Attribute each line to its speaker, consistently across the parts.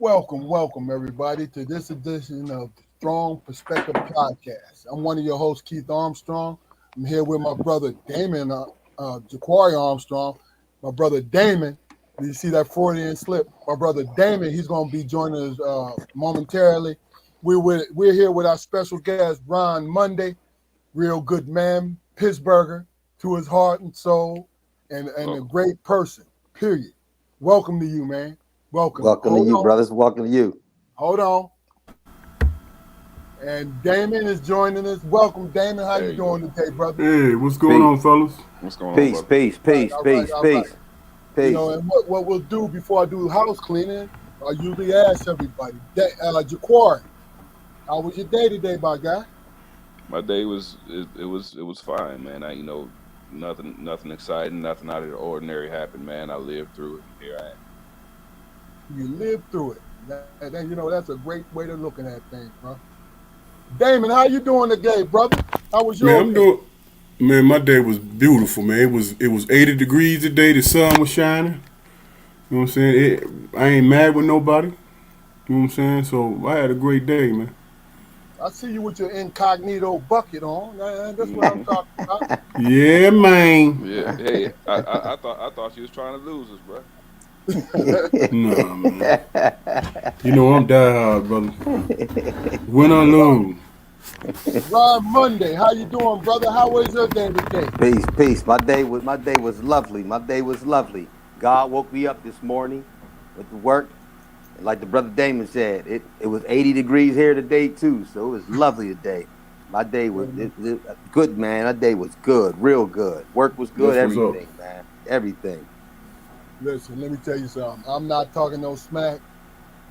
Speaker 1: Welcome everybody to this edition of Strong Perspective Podcast. I'm one of your hosts, Keith Armstrong. I'm here with my brother Damon Jaquari Armstrong. My brother Damon, you see that Freudian slip? My brother Damon, he's going to be joining us momentarily. We're here with our special guest, Ron Mundy, real good man, Pittsburgher, to his heart and soul, and a great person, period. Welcome to you, man. Welcome.
Speaker 2: Welcome to you, brothers. Welcome to you.
Speaker 1: Hold on. And Damon is joining us. Welcome, Damon. How you doing today, brother?
Speaker 3: Hey, what's going on, fellas?
Speaker 2: What's going on? Peace.
Speaker 1: You know, and what we'll do before I do house cleaning, I usually ask everybody, Jaquari, how was your day today, my guy?
Speaker 4: My day was fine, man. Nothing exciting, nothing out of the ordinary happened, man. I lived through it. Here I am.
Speaker 1: You lived through it. And that's a great way to looking at things, bro. Damon, how you doing today, brother? How was your day?
Speaker 3: Man, my day was beautiful, man. It was 80 degrees today. The sun was shining. You know what I'm saying? I ain't mad with nobody. You know what I'm saying? So I had a great day, man.
Speaker 1: I see you with your incognito bucket on. That's what I'm talking about.
Speaker 3: Yeah, man.
Speaker 4: Yeah. Hey, I thought you was trying to lose us, bro.
Speaker 3: No, man. You know I'm die hard, brother. Win or lose.
Speaker 1: Ron Mundy, how you doing, brother? How was your day today?
Speaker 2: Peace. My day was lovely. God woke me up this morning with the work. Like the brother Damon said, it was 80 degrees here today too, so it was lovely today. My day was good, man. My day was good, real good. Work was good, everything, man. Everything.
Speaker 1: Listen, let me tell you something. I'm not talking no smack,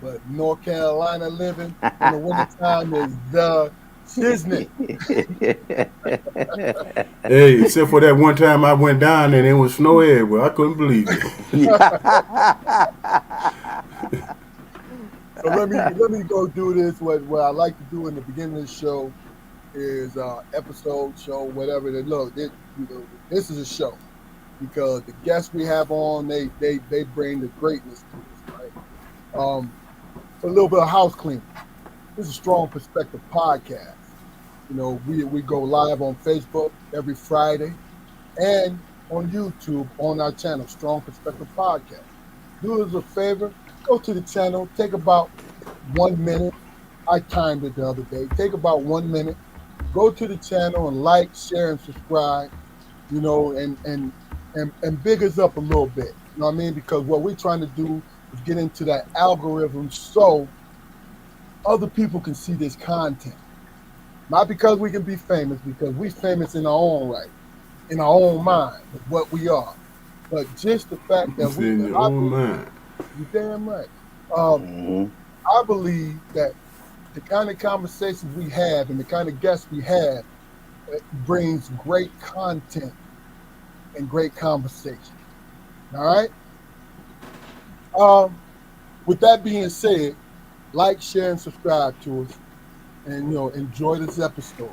Speaker 1: but North Carolina living in the wintertime is the shiznit.
Speaker 3: Hey, except for that one time I went down and it was snow everywhere. I couldn't believe it.
Speaker 1: So let me go do this. What I like to do in the beginning of the show is episode show, whatever. This is a show because the guests we have on, they bring the greatness to us, right? So a little bit of house cleaning. This is a Strong Perspective Podcast. You know, we go live on Facebook every Friday and on YouTube on our channel, Strong Perspective Podcast. Do us a favor, go to the channel, take about 1 minute. I timed it the other day. Take about 1 minute, go to the channel and like, share, and subscribe, you know, and big us up a little bit. You know what I mean? Because what we're trying to do is get into that algorithm so other people can see this content. Not because we can be famous, because we famous in our own right, in our own mind, with what we are. But just the fact that
Speaker 3: in your own mind.
Speaker 1: You're damn right. I believe that the kind of conversations we have and the kind of guests we have brings great content and great conversation. All right? With that being said, like, share, and subscribe to us, and enjoy this episode.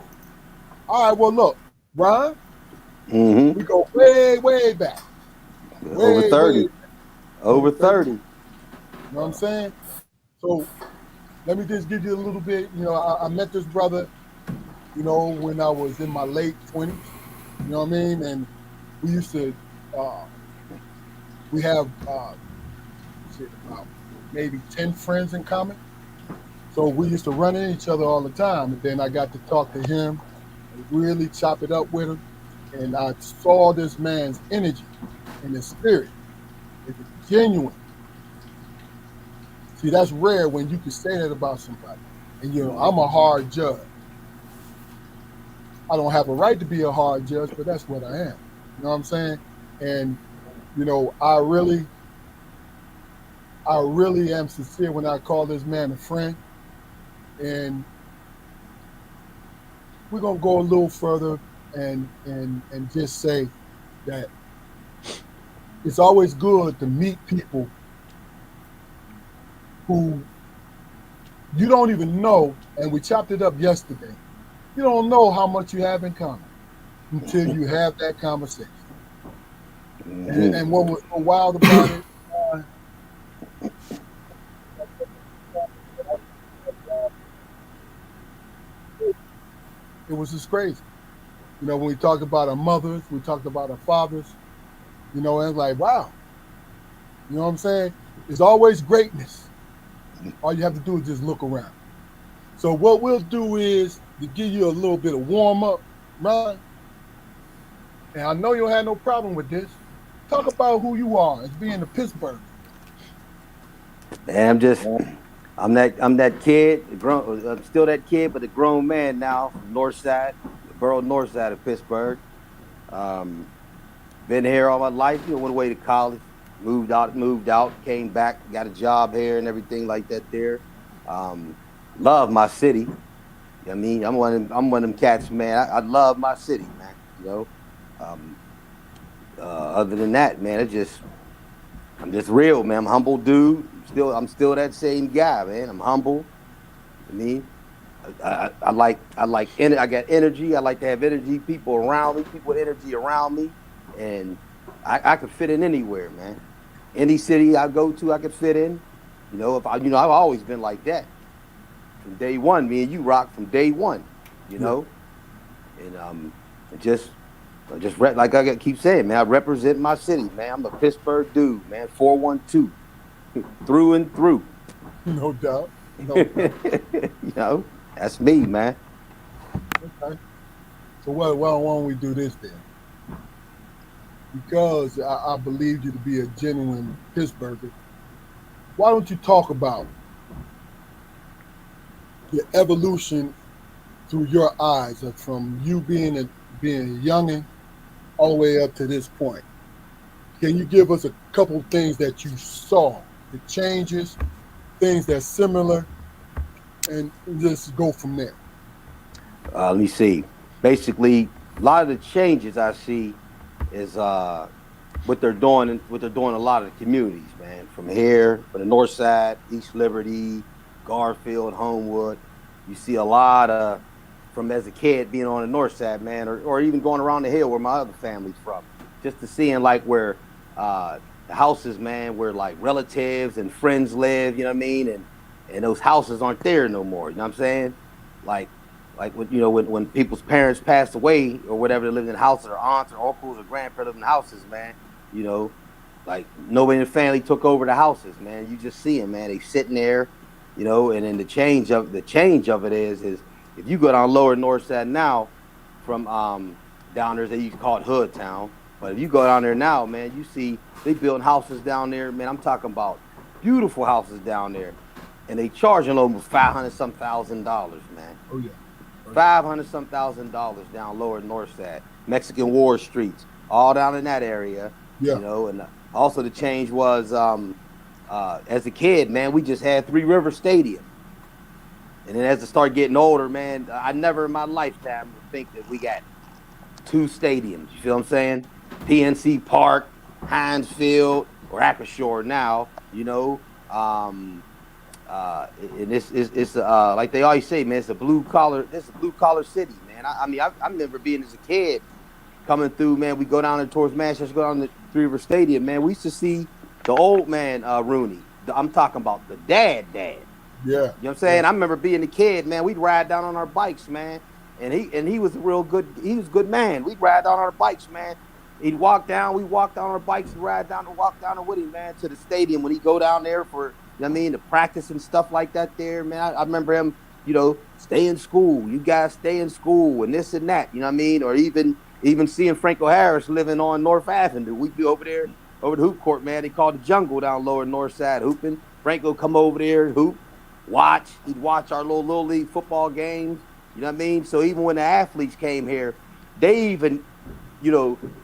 Speaker 1: All right, well, look, Ron, we go way back.
Speaker 2: Over 30. Over 30.
Speaker 1: You know what I'm saying? So let me just give you a little bit. I met this brother, when I was in my late 20s. You know what I mean? And we used to, we have about maybe 10 friends in common. So we used to run into each other all the time. And then I got to talk to him and really chop it up with him. And I saw this man's energy and his spirit. It's genuine. See, that's rare when you can say that about somebody. And I'm a hard judge. I don't have a right to be a hard judge, but that's what I am. You know what I'm saying? And I really am sincere when I call this man a friend. And we're gonna go a little further and just say that it's always good to meet people who you don't even know, and we chopped it up yesterday. You don't know how much you have in common until you have that conversation. And what was so wild about it, It was just crazy. When we talked about our mothers, we talked about our fathers. And it's like, wow. You know what I'm saying? There's always greatness. All you have to do is just look around. So what we'll do is to give you a little bit of warm up, Ron. And I know you don't have no problem with this. Talk about who you are as being a Pittsburgh.
Speaker 2: Man, I'm that kid, grown. I'm still that kid, but a grown man now from North Side, the borough North Side of Pittsburgh. Um, Been here all my life. Went away to college, moved out, came back, got a job here and everything like that. There, um, love my city. I mean, I'm one of them cats, man. I love my city, man. Um, other than that, man, I'm just real, man. I'm a humble dude. I'm still that same guy, man. I'm humble. I mean, I got energy. I like to have energy, people around me, people with energy around me, and I could fit in anywhere, man. Any city I go to, I could fit in. If I, I've always been like that from day one. Me and you rock from day one, you
Speaker 1: Yeah.
Speaker 2: know, and like keep saying, man, I represent my city, man. I'm a Pittsburgh dude, man. 412 through and through.
Speaker 1: No doubt. No doubt.
Speaker 2: you know, that's me, man.
Speaker 1: Okay. So why don't we do this then? Because I believe you to be a genuine Pittsburgher. Why don't you talk about the evolution through your eyes of from you being a youngin' all the way up to this point? Can you give us a couple of things that you saw, the changes, things that's similar, and just go from there?
Speaker 2: Let me see. Basically, a lot of the changes I see is what they're doing in a lot of the communities, man. From here, from the north side, East Liberty, Garfield, Homewood, you see a lot of from as a kid being on the north side, man, or even going around the hill where my other family's from, just to seeing like where the houses, man, where like relatives and friends live, you know what I mean, and those houses aren't there no more. You know what I'm saying? Like when people's parents passed away or whatever, they lived in houses, or aunts or uncles or grandparents lived in houses, man. You know, like nobody in the family took over the houses, man. You just see them, man. They sitting there, and then the change of it is if you go down Lower North Side now, from down there, they used to call it Hood Town, but if you go down there now, man, you see they building houses down there, man. I'm talking about beautiful houses down there, and they charging almost $500-some thousand, man.
Speaker 1: Oh yeah. Oh, yeah.
Speaker 2: $500-some thousand down Lower North Side, Mexican War streets, all down in that area,
Speaker 1: Yeah.
Speaker 2: and also the change was as a kid, man, we just had Three River Stadium, and then as I started getting older, man, I never in my lifetime would think that we got two stadiums. You feel what I'm saying? PNC Park, Heinz Field, or Acrisure now. And it's like they always say, man, it's a blue collar. This is a blue collar city, man. I remember being as a kid coming through, man. We go down there towards Manchester, go down to Three River Stadium, man. We used to see the old man Rooney. I'm talking about the dad.
Speaker 1: Yeah.
Speaker 2: You know what I'm saying? I remember being a kid, man. We'd ride down on our bikes, man. And he was a real good. He was a good man. We'd ride down on our bikes, man. He'd walk down. We walked down our bikes and walk down with him, man, to the stadium when he go down there for, you know what I mean, to practice and stuff like that there, man. I remember him, stay in school. You guys stay in school and this and that, you know what I mean? Or even seeing Franco Harris living on North Avenue. We'd be over there, over the hoop court, man. They called the jungle down Lower North Side hooping. Franco come over there, hoop, watch. He'd watch our little league football games, you know what I mean? So even when the athletes came here, they even,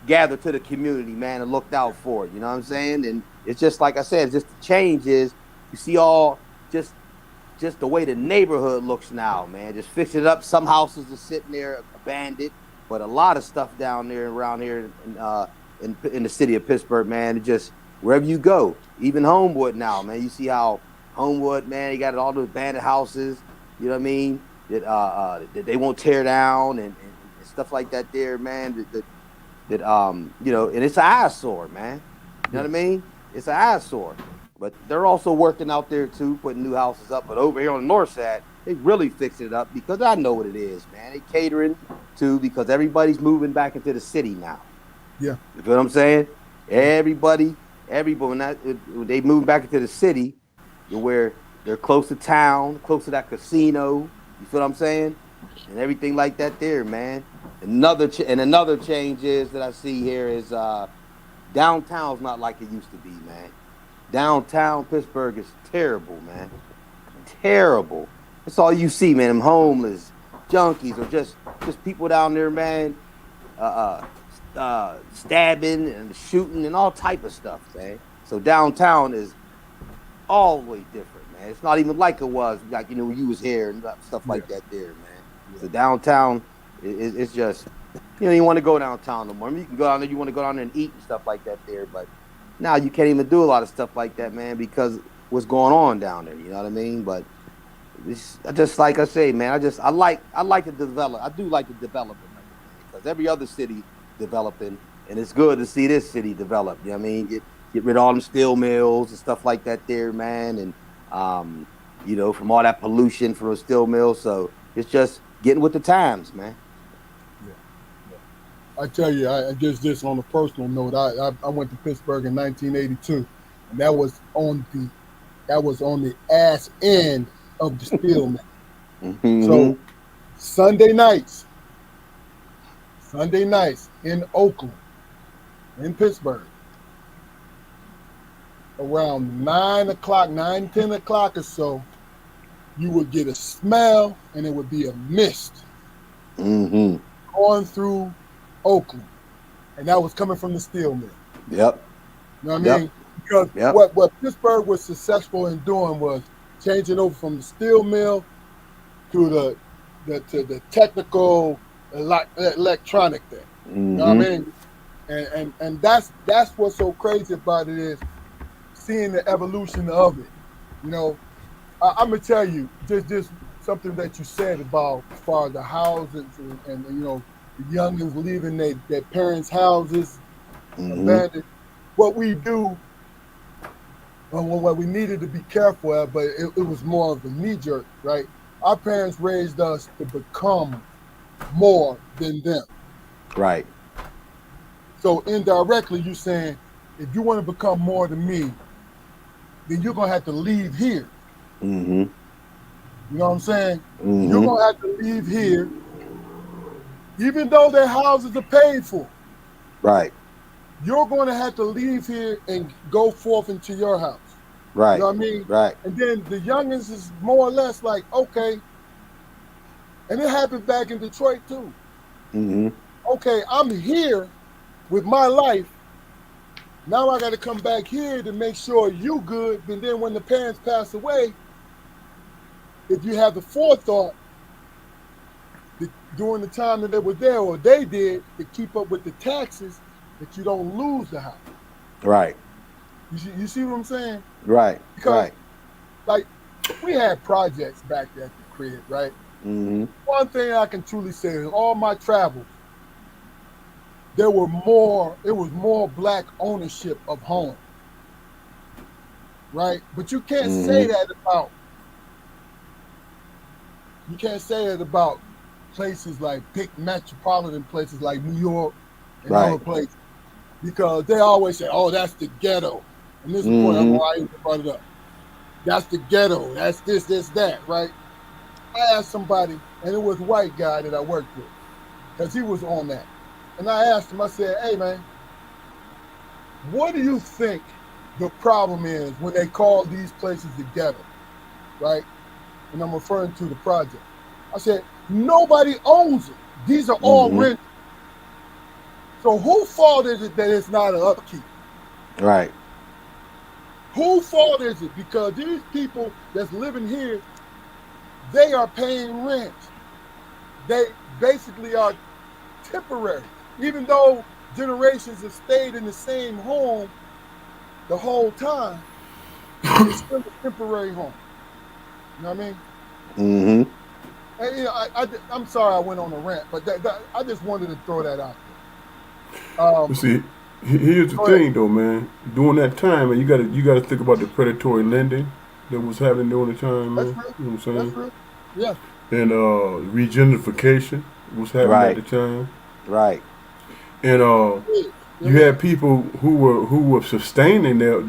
Speaker 2: gathered to the community, man, and looked out for it, you know what I'm saying? And it's just like I said, it's just the change is, you see all just the way the neighborhood looks now, man. Just fix it up. Some houses are sitting there abandoned, but a lot of stuff down there around here in the city of Pittsburgh, man. It just wherever you go, even Homewood now, man. You see how Homewood, man, you got all those abandoned houses, you know what I mean? That they won't tear down and stuff like that there, man. And it's an eyesore, man. You know what I mean? It's an eyesore. But they're also working out there too, putting new houses up. But over here on the north side, They really fixed it up because I know what it is, man. They catering to because everybody's moving back into the city now.
Speaker 1: Yeah.
Speaker 2: You feel what I'm saying? Everybody, when they move back into the city, where they're close to town, close to that casino. You feel what I'm saying? And everything like that there, man. Another change is that I see here is downtown's not like it used to be, man. Downtown Pittsburgh is terrible, man. Terrible. That's all you see, man. Them homeless, junkies, or just people down there, man. Uh, Stabbing and shooting and all type of stuff, man. So downtown is always different, man. It's not even like it was, like when you was here and stuff like that there, man. So downtown, it's just you want to go downtown no more. I mean, you can go down there, you want to go down there and eat and stuff like that there, but now you can't even do a lot of stuff like that, man, because what's going on down there. You know what I mean? But it's just like I say, man. I like to develop. I do like to develop it, because every other city developing, and it's good to see this city develop. You know what I mean? Get rid of all them steel mills and stuff like that there, man, and from all that pollution from those steel mills. So it's just getting with the times, man.
Speaker 1: I tell you, I just this on a personal note. I went to Pittsburgh in 1982, and that was on the ass end of the steel mill.
Speaker 2: Mm-hmm.
Speaker 1: So Sunday nights in Oakland, in Pittsburgh, around 9, 10 o'clock or so, you would get a smell, and it would be a mist going through Oakland, and that was coming from the steel mill.
Speaker 2: Yep.
Speaker 1: You know what I mean? Because what Pittsburgh was successful in doing was changing over from the steel mill to the technical electronic thing. You know what I mean? And that's what's so crazy about it is seeing the evolution of it. I'm gonna tell you just something that you said about as far as the houses and the youngins leaving their parents' houses abandoned. What we do, what we needed to be careful at, but it was more of a knee jerk, right? Our parents raised us to become more than them.
Speaker 2: Right.
Speaker 1: So indirectly, you're saying, if you want to become more than me, then you're gonna have to leave here.
Speaker 2: Mm-hmm.
Speaker 1: You know what I'm saying? You're gonna have to leave here, even though their houses are paid for.
Speaker 2: Right.
Speaker 1: You're going to have to leave here and go forth into your house.
Speaker 2: Right.
Speaker 1: You know what I mean?
Speaker 2: Right.
Speaker 1: And then the youngins is more or less like, okay. And it happened back in Detroit too. Okay, I'm here with my life. Now I got to come back here to make sure you good. And then when the parents pass away, if you have the forethought during the time that they were there, or they did, to keep up with the taxes, that you don't lose the house.
Speaker 2: Right.
Speaker 1: You see what I'm saying?
Speaker 2: Right.
Speaker 1: Because, like, we had projects back there at the crib, right? One thing I can truly say is all my travels, it was more black ownership of home, right? But you can't say that about places like big metropolitan places like New York and other places, because they always say, "Oh, that's the ghetto," and this is why I brought it up. That's the ghetto. That's this, that, right? I asked somebody, and it was a white guy that I worked with, because he was on that, and I asked him. I said, "Hey, man, what do you think the problem is when they call these places the ghetto, right?" And I'm referring to the project. I said, nobody owns it. These are all rent. So whose fault is it that it's not an upkeep?
Speaker 2: Right.
Speaker 1: Whose fault is it? Because these people that's living here, they are paying rent. They basically are temporary. Even though generations have stayed in the same home the whole time, it's still a temporary home. You know what I mean? And, I'm sorry I went on a rant, but I just wanted to throw that out there.
Speaker 3: See, here's the thing, though, man. During that time, man, you got to think about the predatory lending that was happening during the time, man.
Speaker 1: That's real.
Speaker 3: You know what I'm saying?
Speaker 1: That's real. Yeah.
Speaker 3: and regenerification was happening at
Speaker 2: Right.
Speaker 3: the time,
Speaker 2: Right.
Speaker 3: and
Speaker 1: Yeah.
Speaker 3: you
Speaker 1: Yeah.
Speaker 3: had people who were sustaining their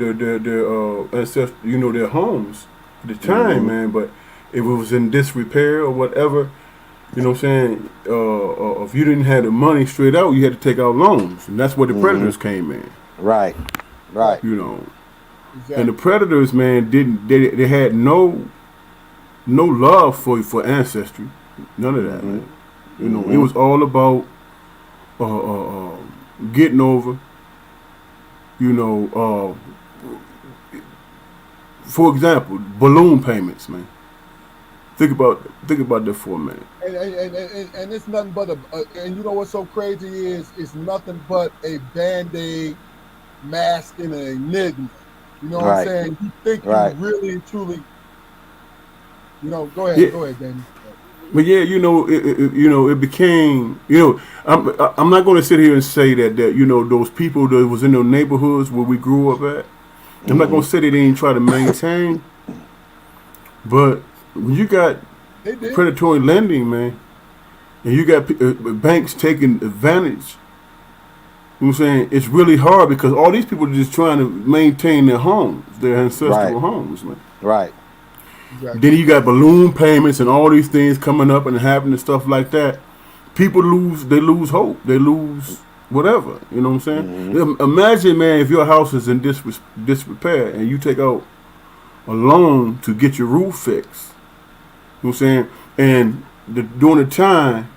Speaker 3: ancestors, their homes at the time,
Speaker 2: Mm-hmm.
Speaker 3: man. But if it was in disrepair or whatever, what I'm saying, if you didn't have the money straight out, you had to take out loans, and that's where the
Speaker 2: Mm-hmm.
Speaker 3: predators came in.
Speaker 2: Right.
Speaker 1: Right.
Speaker 2: Right.
Speaker 3: You know, and the
Speaker 1: Exactly.
Speaker 3: predators, man, didn't they had no love for ancestry, none of that,
Speaker 2: Mm-hmm.
Speaker 3: man. It
Speaker 2: Mm-hmm.
Speaker 3: was all about uh, uh, uh, getting over. You know, for example, balloon payments, man. Think about that for a minute.
Speaker 1: And it's nothing but and you know what's so crazy is it's nothing but a band-aid mask and an enigma. You know what I'm
Speaker 2: Right.
Speaker 1: saying? You think you
Speaker 2: Right.
Speaker 1: really and truly,
Speaker 3: Yeah,
Speaker 1: go ahead, Danny.
Speaker 3: but yeah, it became, I'm not going to sit here and say that those people that was in those neighborhoods where we grew up at. I'm not going
Speaker 2: Mm-hmm.
Speaker 3: to say they didn't try to maintain, but when you got
Speaker 1: They did.
Speaker 3: predatory lending, man, and you got banks taking advantage. You know what I'm saying? It's really hard because all these people are just trying to maintain their homes, their
Speaker 2: Right.
Speaker 3: ancestral homes, man.
Speaker 2: Right.
Speaker 1: Exactly.
Speaker 3: Then you got balloon payments and all these things coming up and happening and stuff like that. People lose hope. They lose whatever. You know what I'm saying?
Speaker 2: Mm-hmm.
Speaker 3: Imagine, man, if your house is in disrepair and you take out a loan to get your roof fixed. You know what I'm saying? And during the time,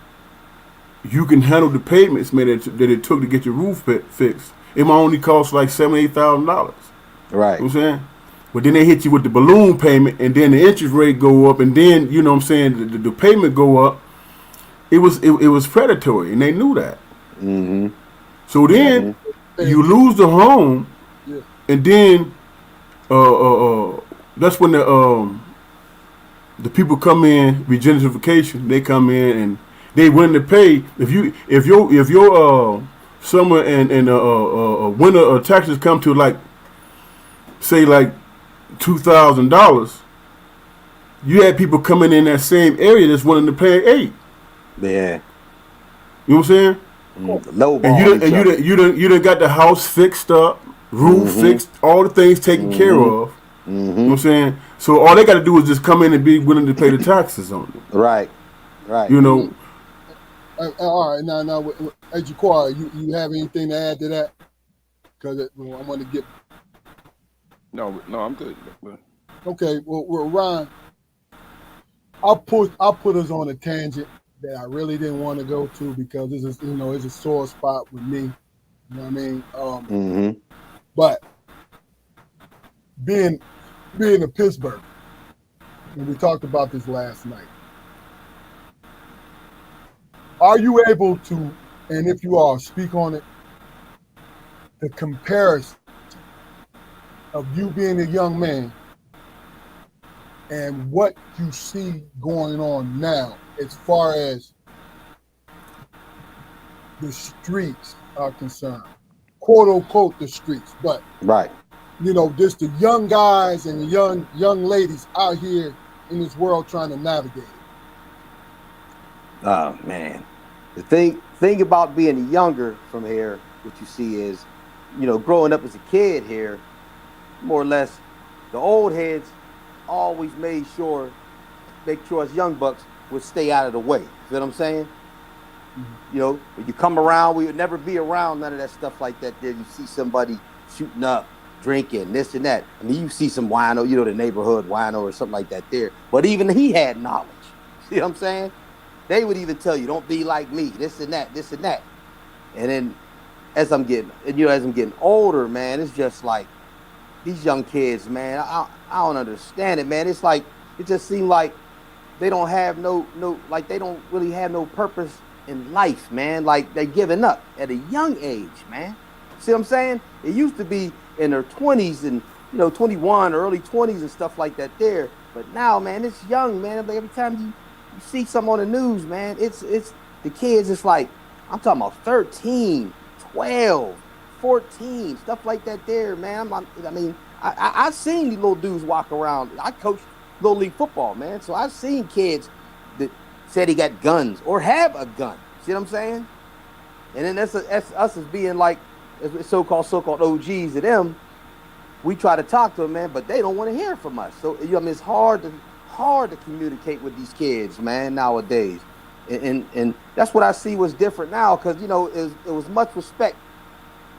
Speaker 3: you can handle the payments, man, that it took to get your roof fixed. It might only cost like $7,000, $8,000. You
Speaker 2: Right.
Speaker 3: know what I'm saying? But then they hit you with the balloon payment, and then the interest rate go up, and then you know what I'm saying the payment go up. It was predatory, and they knew that.
Speaker 2: Mm-hmm.
Speaker 3: So then
Speaker 2: Mm-hmm.
Speaker 3: you
Speaker 1: And
Speaker 3: lose the home,
Speaker 1: yeah,
Speaker 3: and then that's when the people come in regenerification. They come in and they willing to pay. If your summer and winter taxes come to like say like $2,000, you had people coming in that same area that's willing to pay 8.
Speaker 2: Yeah.
Speaker 3: You know what I'm saying? And you
Speaker 2: Lowballing
Speaker 3: done,
Speaker 2: each
Speaker 3: and you
Speaker 2: other.
Speaker 3: done, you done, you done got the house fixed up, roof
Speaker 2: Mm-hmm.
Speaker 3: fixed, all the things taken care
Speaker 2: Mm-hmm.
Speaker 3: of. You know what
Speaker 2: Mm-hmm.
Speaker 3: I'm saying? So all they got to do is just come in and be willing to pay the taxes on it.
Speaker 2: Right. Right.
Speaker 3: You know,
Speaker 1: all right. Now, hey, Jaquar, you have anything to add to that? Because I want to get
Speaker 4: No, no, I'm good.
Speaker 1: okay. Well, Ron, I'll put us on a tangent that I really didn't want to go to because this is it's a sore spot with me. You know what I mean?
Speaker 2: Mm-hmm.
Speaker 1: But being being in Pittsburgh, and we talked about this last night. Are you able to, and if you are, speak on it, the comparison of you being a young man and what you see going on now as far as the streets are concerned, quote unquote the streets, but
Speaker 2: Right.
Speaker 1: just the young guys and the young ladies out here in this world trying to navigate it.
Speaker 2: Oh man. The thing about being younger from here, what you see is, growing up as a kid here, more or less, the old heads always make sure us young bucks would stay out of the way. You feel what I'm saying?
Speaker 1: Mhm.
Speaker 2: When you come around, we would never be around none of that stuff like that. There, you see somebody shooting up, drinking, this and that. I mean, you see some wino, the neighborhood wino or something like that there. But even he had knowledge. See what I'm saying? They would even tell you, "Don't be like me," this and that, this and that. And then as I'm getting older, man, it's just like these young kids, man. I don't understand it, man. It's like it just seems like they don't have like they don't really have no purpose in life, man. Like they're giving up at a young age, man. See what I'm saying? It used to be in their 20s and 21 or early 20s and stuff like that there. But now, man, it's young, man. Like every time you see something on the news, man, it's the kids. It's like I'm talking about 13, 12, 14, stuff like that there, man. I mean, I seen these little dudes walk around. I coached little league football, man. So I've seen kids that said he got guns or have a gun. See what I'm saying? And then that's us as being like so-called OGs to them. We try to talk to them, man, but they don't want to hear from us. So I mean, it's hard to communicate with these kids, man, nowadays. And that's what I see was different now, because it was much respect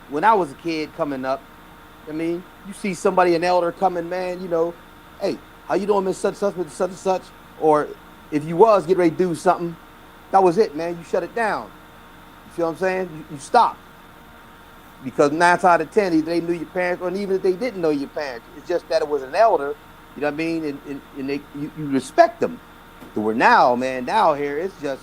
Speaker 2: when I was a kid coming up. I mean, you see somebody, an elder coming, man, hey, how you doing, Miss Such and Such, with such and such? Or if you was getting ready to do something, that was it, man. You shut it down. You feel what I'm saying? You stopped. Because 9 out of 10, either they knew your parents, or even if they didn't know your parents, it's just that it was an elder, you know what I mean? And you respect them. So we're now here, it's just,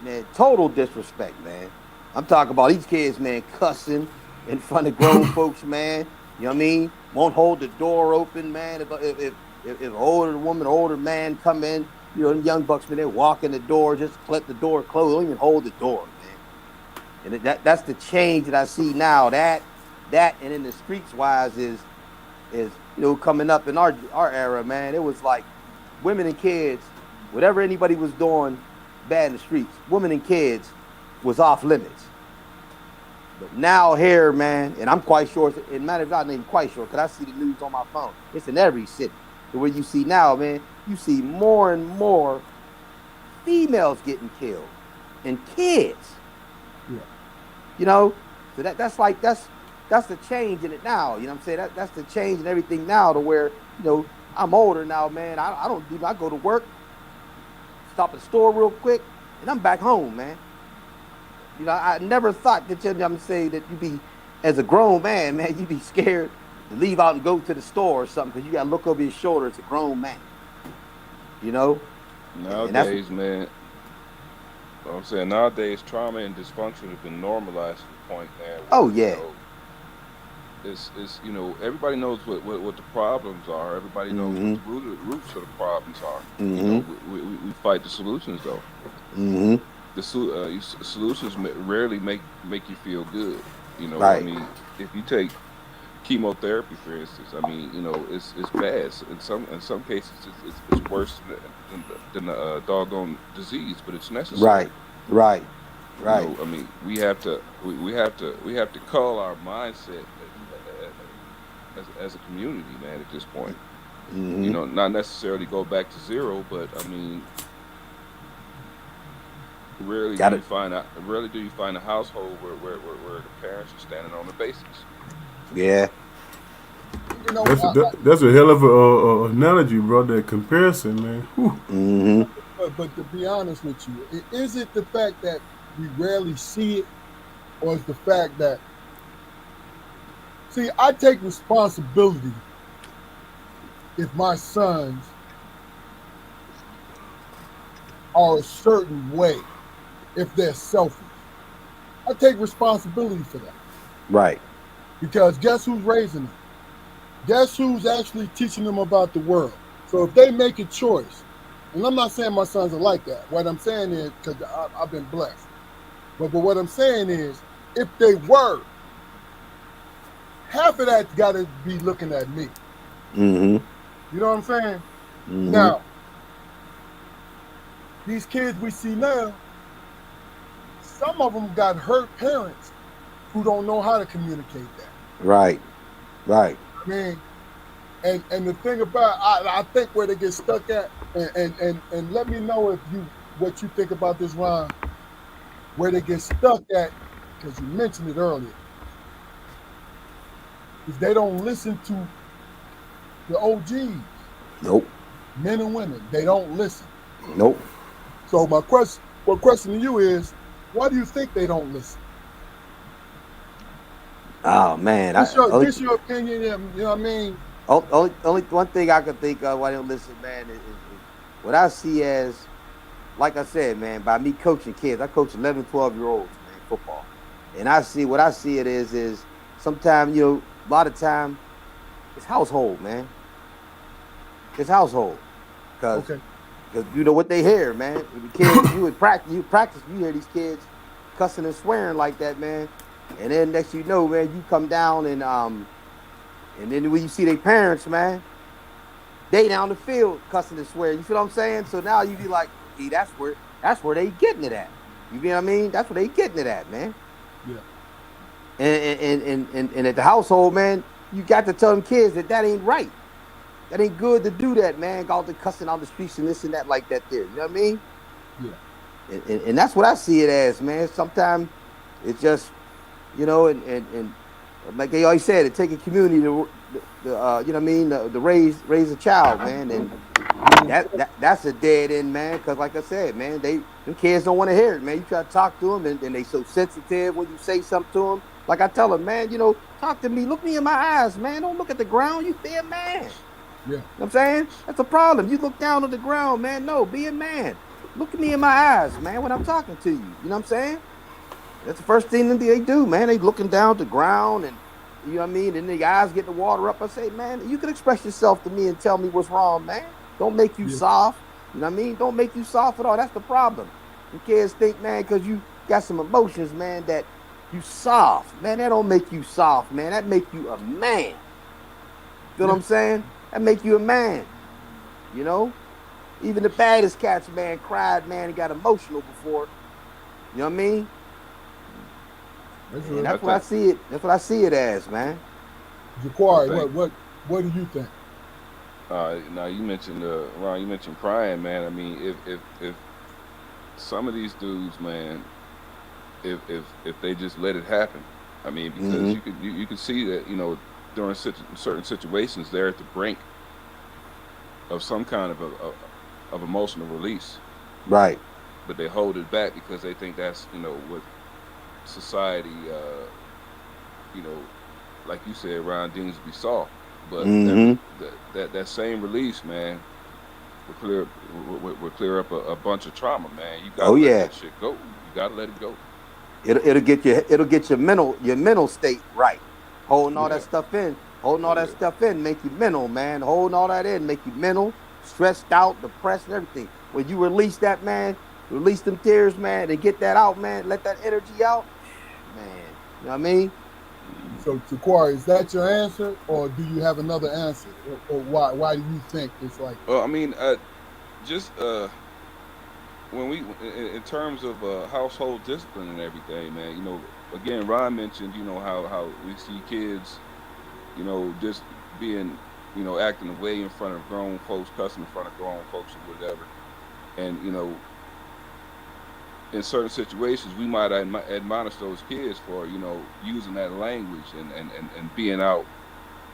Speaker 2: man, total disrespect, man. I'm talking about these kids, man, cussing in front of grown folks, man. You know what I mean? Won't hold the door open, man. If an older woman, older man come in, young bucks, man, they walk in the door, just let the door close, don't even hold the door, man. And that's the change that I see now. That and in the streets wise is coming up in our era, man. It was like women and kids, whatever anybody was doing bad in the streets, women and kids was off limits. But now here, man, and I'm quite sure, and matter of fact, I'm not even quite sure, because I see the news on my phone. It's in every city. The way you see now, man, you see more and more females getting killed and kids.
Speaker 3: Yeah.
Speaker 2: So that's the change in it now. You know what I'm saying? That's the change in everything now, to where, I'm older now, man. I go to work, stop at the store real quick, and I'm back home, man. I never thought that I'm saying that you'd be, as a grown man, you'd be scared to leave out and go to the store or something, because you got to look over your shoulder. It's a grown man.
Speaker 4: Nowadays, man, I'm saying nowadays trauma and dysfunction have been normalized to the point, man.
Speaker 2: Oh yeah.
Speaker 4: It's everybody knows what the problems are. Everybody knows what the roots of the problems are.
Speaker 2: Mm-hmm.
Speaker 4: We fight the solutions though.
Speaker 2: Mm-hmm.
Speaker 4: The solutions rarely make you feel good.
Speaker 2: Right.
Speaker 4: I mean, if you take chemotherapy, for instance, I mean, it's bad. In some cases, it's worse than a doggone disease, but it's necessary.
Speaker 2: Right.
Speaker 4: I mean, we have to cull our mindset as a community, man. At this point,
Speaker 2: Mm-hmm.
Speaker 4: Not necessarily go back to zero, but I mean, rarely do you find a household where the parents are standing on the basics.
Speaker 2: Yeah.
Speaker 3: That's a hell of a analogy, bro. That comparison, man. Whew.
Speaker 2: Mm-hmm.
Speaker 1: But to be honest with you, is it the fact that we rarely see it, or is the fact that, see, I take responsibility if my sons are a certain way, if they're selfish. I take responsibility for that.
Speaker 2: Right.
Speaker 1: Because guess who's raising them? Guess who's actually teaching them about the world? So if they make a choice, and I'm not saying my sons are like that. What I'm saying is, because I've been blessed. But what I'm saying is, if they were, half of that's got to be looking at me.
Speaker 2: Mm-hmm.
Speaker 1: You know what I'm saying?
Speaker 2: Mm-hmm.
Speaker 1: Now, these kids we see now, some of them got hurt parents who don't know how to communicate that.
Speaker 2: Right.
Speaker 1: I mean, and the thing about, I think where they get stuck at, and let me know what you think about this, Ron, where they get stuck at, because you mentioned it earlier, is they don't listen to the OGs.
Speaker 2: Nope.
Speaker 1: Men and women, they don't listen.
Speaker 2: Nope.
Speaker 1: So my question to you is, why do you think they don't listen?
Speaker 2: Oh man,
Speaker 1: This your opinion. You know what I mean?
Speaker 2: Only one thing I can think of why they don't listen, man, is what I see as, like I said, man, by me coaching kids. I coach 11, 12-year-olds, man, football, and what I see it is sometimes, a lot of time, it's household, man. It's household, because what they hear, man. The kids, you practice, you hear these kids cussing and swearing like that, man. And then next you know, man, you come down and then when you see their parents, man, they down the field cussing and swearing. You feel what I'm saying? So now you be like, okay, that's where they getting it at. You feel what I mean? That's where they getting it at, man.
Speaker 1: Yeah.
Speaker 2: And at the household, man, you got to tell them kids that ain't right. That ain't good to do that, man. Go out there cussing out the streets and this and that like that there. You know what I mean?
Speaker 1: Yeah.
Speaker 2: And that's what I see it as, man. Sometimes it's just, and like they always said, it take a community to you know what I mean, to raise a child, man. And that's a dead end, man. Because like I said, man, them kids don't want to hear it, man. You try to talk to them, and they so sensitive when you say something to them. Like I tell them, man, talk to me, look me in my eyes, man. Don't look at the ground. You be a man.
Speaker 1: Yeah.
Speaker 2: You know what I'm saying? That's a problem. You look down on the ground, man. No, be a man. Look at me in my eyes, man, when I'm talking to you. You know what I'm saying? That's the first thing that they do, man. They looking down at the ground, and you know what I mean? And the eyes get the water up. I say, man, you can express yourself to me and tell me what's wrong, man. Don't make you soft. You know what I mean? Don't make you soft at all. That's the problem. The kids think, man, because you got some emotions, man, that you soft. Man, that don't make you soft, man. That make you a man. Feel what I'm saying? That make you a man. You know? Even the baddest cats, man, cried, man, and got emotional before. You know what I mean? That's what I see it. That's what I see it as, man.
Speaker 1: Jaquari, what do you think?
Speaker 4: Now you mentioned Ron. You mentioned crying, man. I mean, if some of these dudes, man, if they just let it happen, I mean, because you can see that during certain situations they're at the brink of some kind of emotional release,
Speaker 2: right?
Speaker 4: But they hold it back because they think that's what society, like you said, Ron, deems to be soft. But that same release, man, will clear up a bunch of trauma, man. You gotta let that shit go. You gotta let it go.
Speaker 2: It'll get your mental state right. Holding all that stuff in, make you mental, man. Holding all that in, make you mental, stressed out, depressed, and everything. When you release that, man, release them tears, man, and get that out, man. Let that energy out, man. You know what I mean?
Speaker 1: So, Jaquari, is that your answer, or do you have another answer, or why do you think it's like?
Speaker 4: Well, I mean, just when we, in terms of household discipline and everything, man. Again, Ron mentioned, how we see kids, just being, acting away in front of grown folks, cussing in front of grown folks or whatever, and in certain situations, we might admonish those kids for, using that language and being out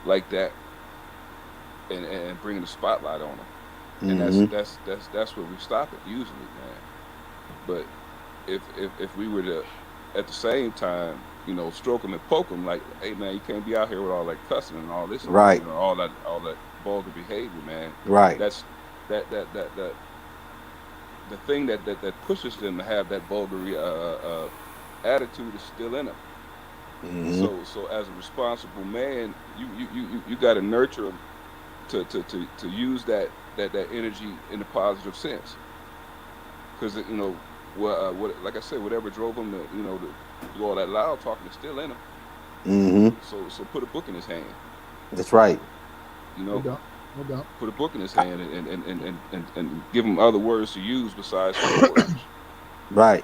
Speaker 4: like that, and bringing the spotlight on them. And that's where we stop it usually, man. But if we were to, at the same time, stroke them and poke them, like, hey man, you can't be out here with all that cussing and all this,
Speaker 2: right?
Speaker 4: All that vulgar behavior, man.
Speaker 2: Right.
Speaker 4: That's that the thing that pushes them to have that vulgar attitude is still in them. So as a responsible man, you got to nurture them to use that energy in a positive sense. Because like I said, whatever drove them to to do all that loud talking is still in them. So put a book in his hand.
Speaker 2: That's right.
Speaker 1: No doubt.
Speaker 4: Put a book in his hand and give him other words to use besides swear words.
Speaker 2: Right.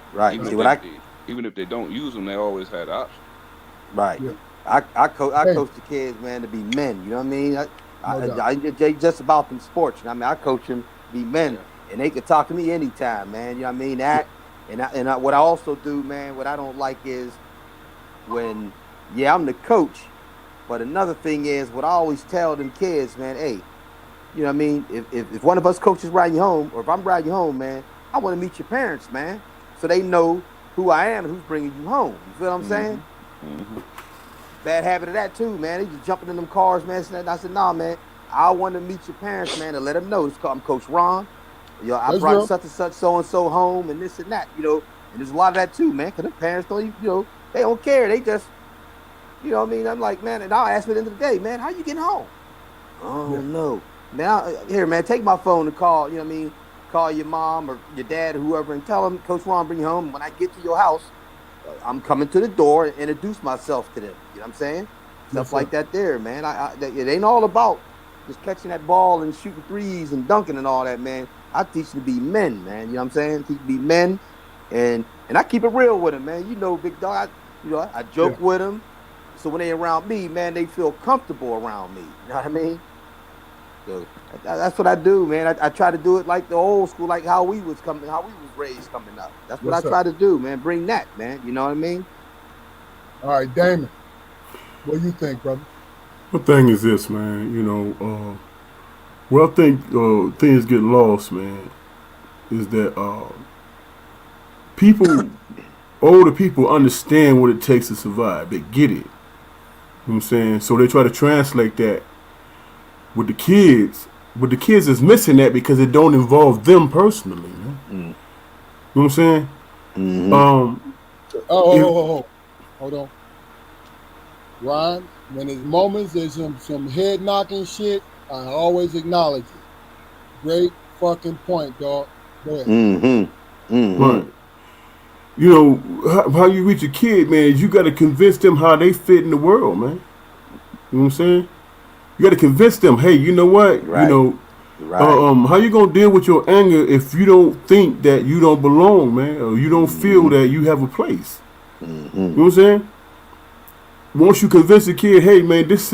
Speaker 4: Even if they don't use them, they always had the option.
Speaker 2: Right. Yeah. I coach the kids, man, to be men. You know what I mean? I just about them sports. You know what I mean? I coach them to be men, and they can talk to me anytime, man. You know what I mean? That and what I also do, man, what I don't like is when I'm the coach, but another thing is what I always tell them kids, man, hey, you know what I mean? If one of us coaches riding you home, or if I'm riding you home, man, I want to meet your parents, man, so they know who I am and who's bringing you home. You feel what I'm saying? Bad habit of that too, man. They just jumping in them cars, man. And I said, nah, man, I want to meet your parents, man, and let them know. I'm Coach Ron. I brought such and such so and so home, and this and that, And there's a lot of that too, man. Cause the parents don't, they don't care. They just, you know what I mean? I'm like, man, and I'll ask me at the end of the day, man, how you getting home? Oh no, man. Here, man, take my phone to call. You know what I mean? Call your mom or your dad or whoever, and tell them Coach Ron bring you home. When I get to your house, I'm coming to the door and introduce myself to them. You know what I'm saying? Stuff like that there, man. It ain't all about just catching that ball and shooting threes and dunking and all that, man. I teach them to be men, man. You know what I'm saying? Teach them to be men, and I keep it real with them, man. You know, big dog. I
Speaker 1: Yeah.
Speaker 2: joke with them, so when they around me, man, they feel comfortable around me. You know what I mean? So that's what I do, man. I try to do it like the old school, like how we was raised coming up. That's what
Speaker 1: Yes,
Speaker 2: I
Speaker 1: sir.
Speaker 2: try to do, man. Bring that, man. You know what I mean?
Speaker 1: All right, Damon. What do you think, brother?
Speaker 3: My thing is this, man. Where I think things get lost, man, is that people, older people, understand what it takes to survive. They get it. You know what I'm saying? So they try to translate that with the kids. But the kids is missing that because it don't involve them personally, man.
Speaker 2: Mm.
Speaker 3: You know what I'm saying?
Speaker 2: Mm-hmm.
Speaker 1: Oh, hold on. Ron, when there's moments, there's some head knocking shit, I always acknowledge it. Great fucking point, dog. Go ahead.
Speaker 2: Mm-hmm.
Speaker 3: Right.
Speaker 2: Mm-hmm.
Speaker 3: You know, how you reach a kid, man, is you got to convince them how they fit in the world, man. You know what I'm saying? You got to convince them, hey, you know what?
Speaker 2: Right.
Speaker 3: How you gonna deal with your anger if you don't think that you don't belong, man, or you don't feel that you have a place?
Speaker 2: Mm-hmm.
Speaker 3: You know what I'm saying? Once you convince the kid, hey, man, this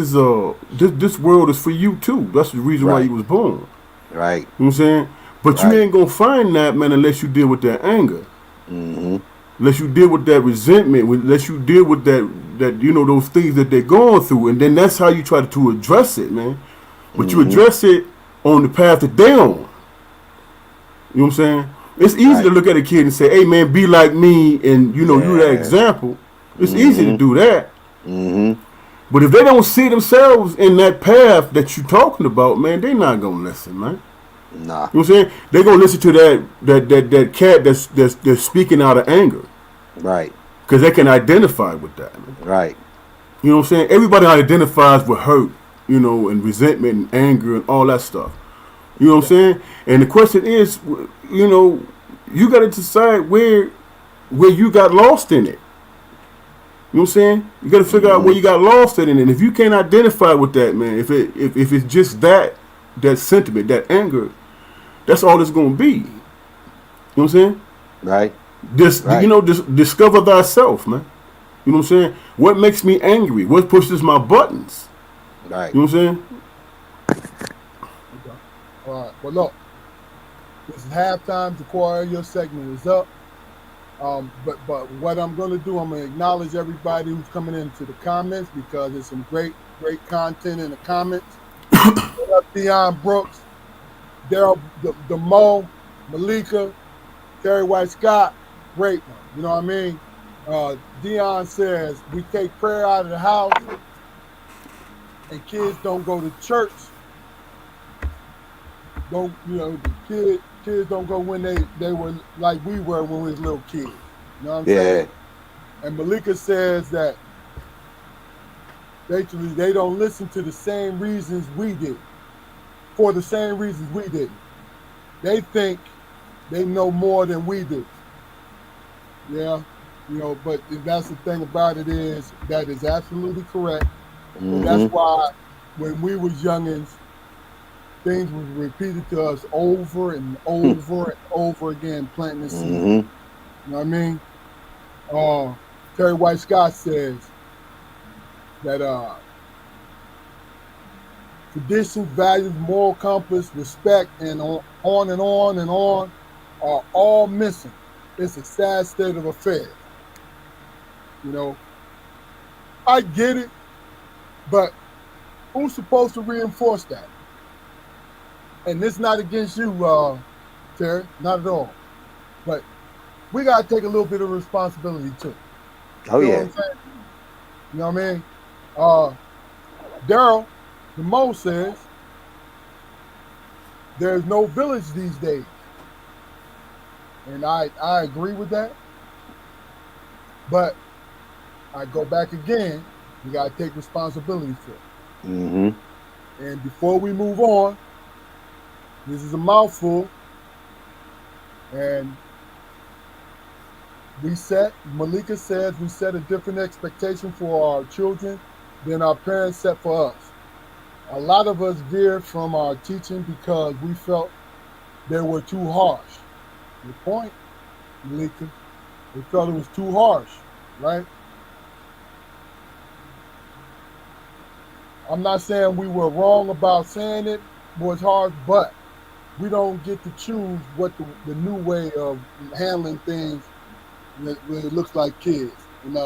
Speaker 3: world is for you too. That's the reason why you was born.
Speaker 2: Right.
Speaker 3: You know what I'm saying? But you ain't gonna find that, man, unless you deal with that anger.
Speaker 2: Mm-hmm.
Speaker 3: Unless you deal with that resentment, unless you deal with that those things that they're going through, and then that's how you try to address it, man. But you address it on the path that they on. You know what I'm saying? It's easy to look at a kid and say, hey, man, be like me, and you that example. It's easy to do that.
Speaker 2: Mm-hmm.
Speaker 3: But if they don't see themselves in that path that you're talking about, man, they're not gonna listen, man.
Speaker 2: Nah.
Speaker 3: You know what I'm saying? They're gonna listen to that cat that's speaking out of anger.
Speaker 2: Right.
Speaker 3: Because they can identify with that. Man.
Speaker 2: Right.
Speaker 3: You know what I'm saying? Everybody identifies with hurt, and resentment and anger and all that stuff. You know what I'm saying? And the question is, you got to decide where you got lost in it. You know what I'm saying? You got to figure out where you got lost in it. And if you can't identify with that, man, if it's just that sentiment, that anger, that's all it's going to be. You know what I'm saying?
Speaker 2: Right.
Speaker 3: Just discover thyself, man. You know what I'm saying? What makes me angry? What pushes my buttons?
Speaker 2: Right.
Speaker 3: You know what I'm saying?
Speaker 1: Okay. All right. Well, look, this is halftime. The core of your segment is up. But what I'm going to do, I'm going to acknowledge everybody who's coming into the comments because there's some great content in the comments. What up, Deion Brooks, Daryl, the Mo, Malika, Terry White Scott, great one. You know what I mean? Dion says we take prayer out of the house, and kids don't go to church. The kids don't go when they were like we were when we was little kids. You know what I'm saying? And Malika says that basically they don't listen to the same reasons we did. For the same reasons we did. They think they know more than we do. Yeah. But that's the thing about it is that is absolutely correct. And that's why when we was youngins, things was repeated to us over and over and over again, planting the seed. You know what I mean? Terry White Scott says that traditions, values, moral compass, respect, and on and on and on are all missing. It's a sad state of affairs. I get it, but who's supposed to reinforce that? And this not against you, Terry, not at all. But we got to take a little bit of responsibility too.
Speaker 2: Oh,
Speaker 1: you know
Speaker 2: yeah.
Speaker 1: What I'm saying? You know what I mean? Daryl, the Mo says, there's no village these days. And I agree with that. But I go back again, we got to take responsibility for it. And before we move on, this is a mouthful. And Malika says we set a different expectation for our children than our parents set for us. A lot of us veered from our teaching because we felt they were too harsh. Your point, Malika, we felt it was too harsh, right? I'm not saying we were wrong about saying it was harsh, but we don't get to choose what the new way of handling things when it looks like kids. And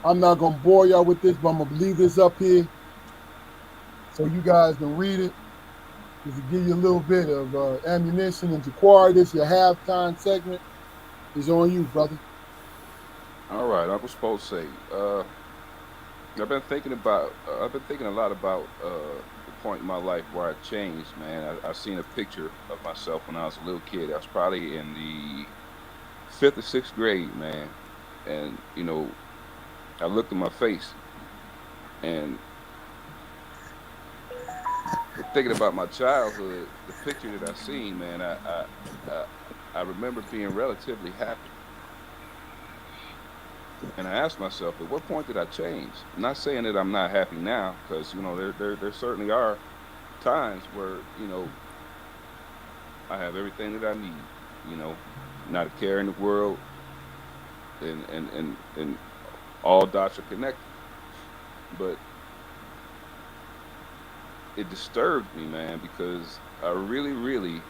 Speaker 1: I'm not gonna bore y'all with this, but I'm gonna leave this up here so you guys can read it. Just to give you a little bit of ammunition. And Jaqari, this your halftime segment. Is on you, brother.
Speaker 4: All right, I was supposed to say. I've been thinking a lot about the point in my life where I changed, man. I seen a picture of myself when I was a little kid. I was probably in the fifth or sixth grade, man. And I looked at my face and thinking about my childhood, the picture that I seen, man. I I remember being relatively happy. And I asked myself, at what point did I change? I'm not saying that I'm not happy now, because there certainly are times where I have everything that I need. You know, not a care in the world, and all dots are connected. But it disturbed me, man, because I really, really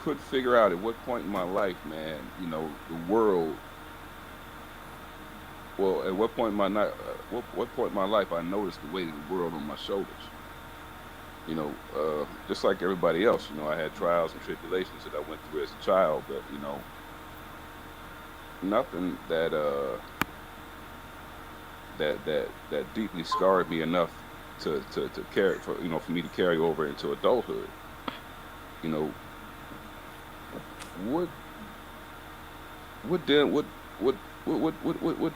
Speaker 4: couldn't figure out at what point in my life, man, the world. Well, at what point in my what point in my life I noticed the weight of the world on my shoulders. Just like everybody else, I had trials and tribulations that I went through as a child, but nothing that deeply scarred me enough to carry for me to carry over into adulthood. You know, what what dim what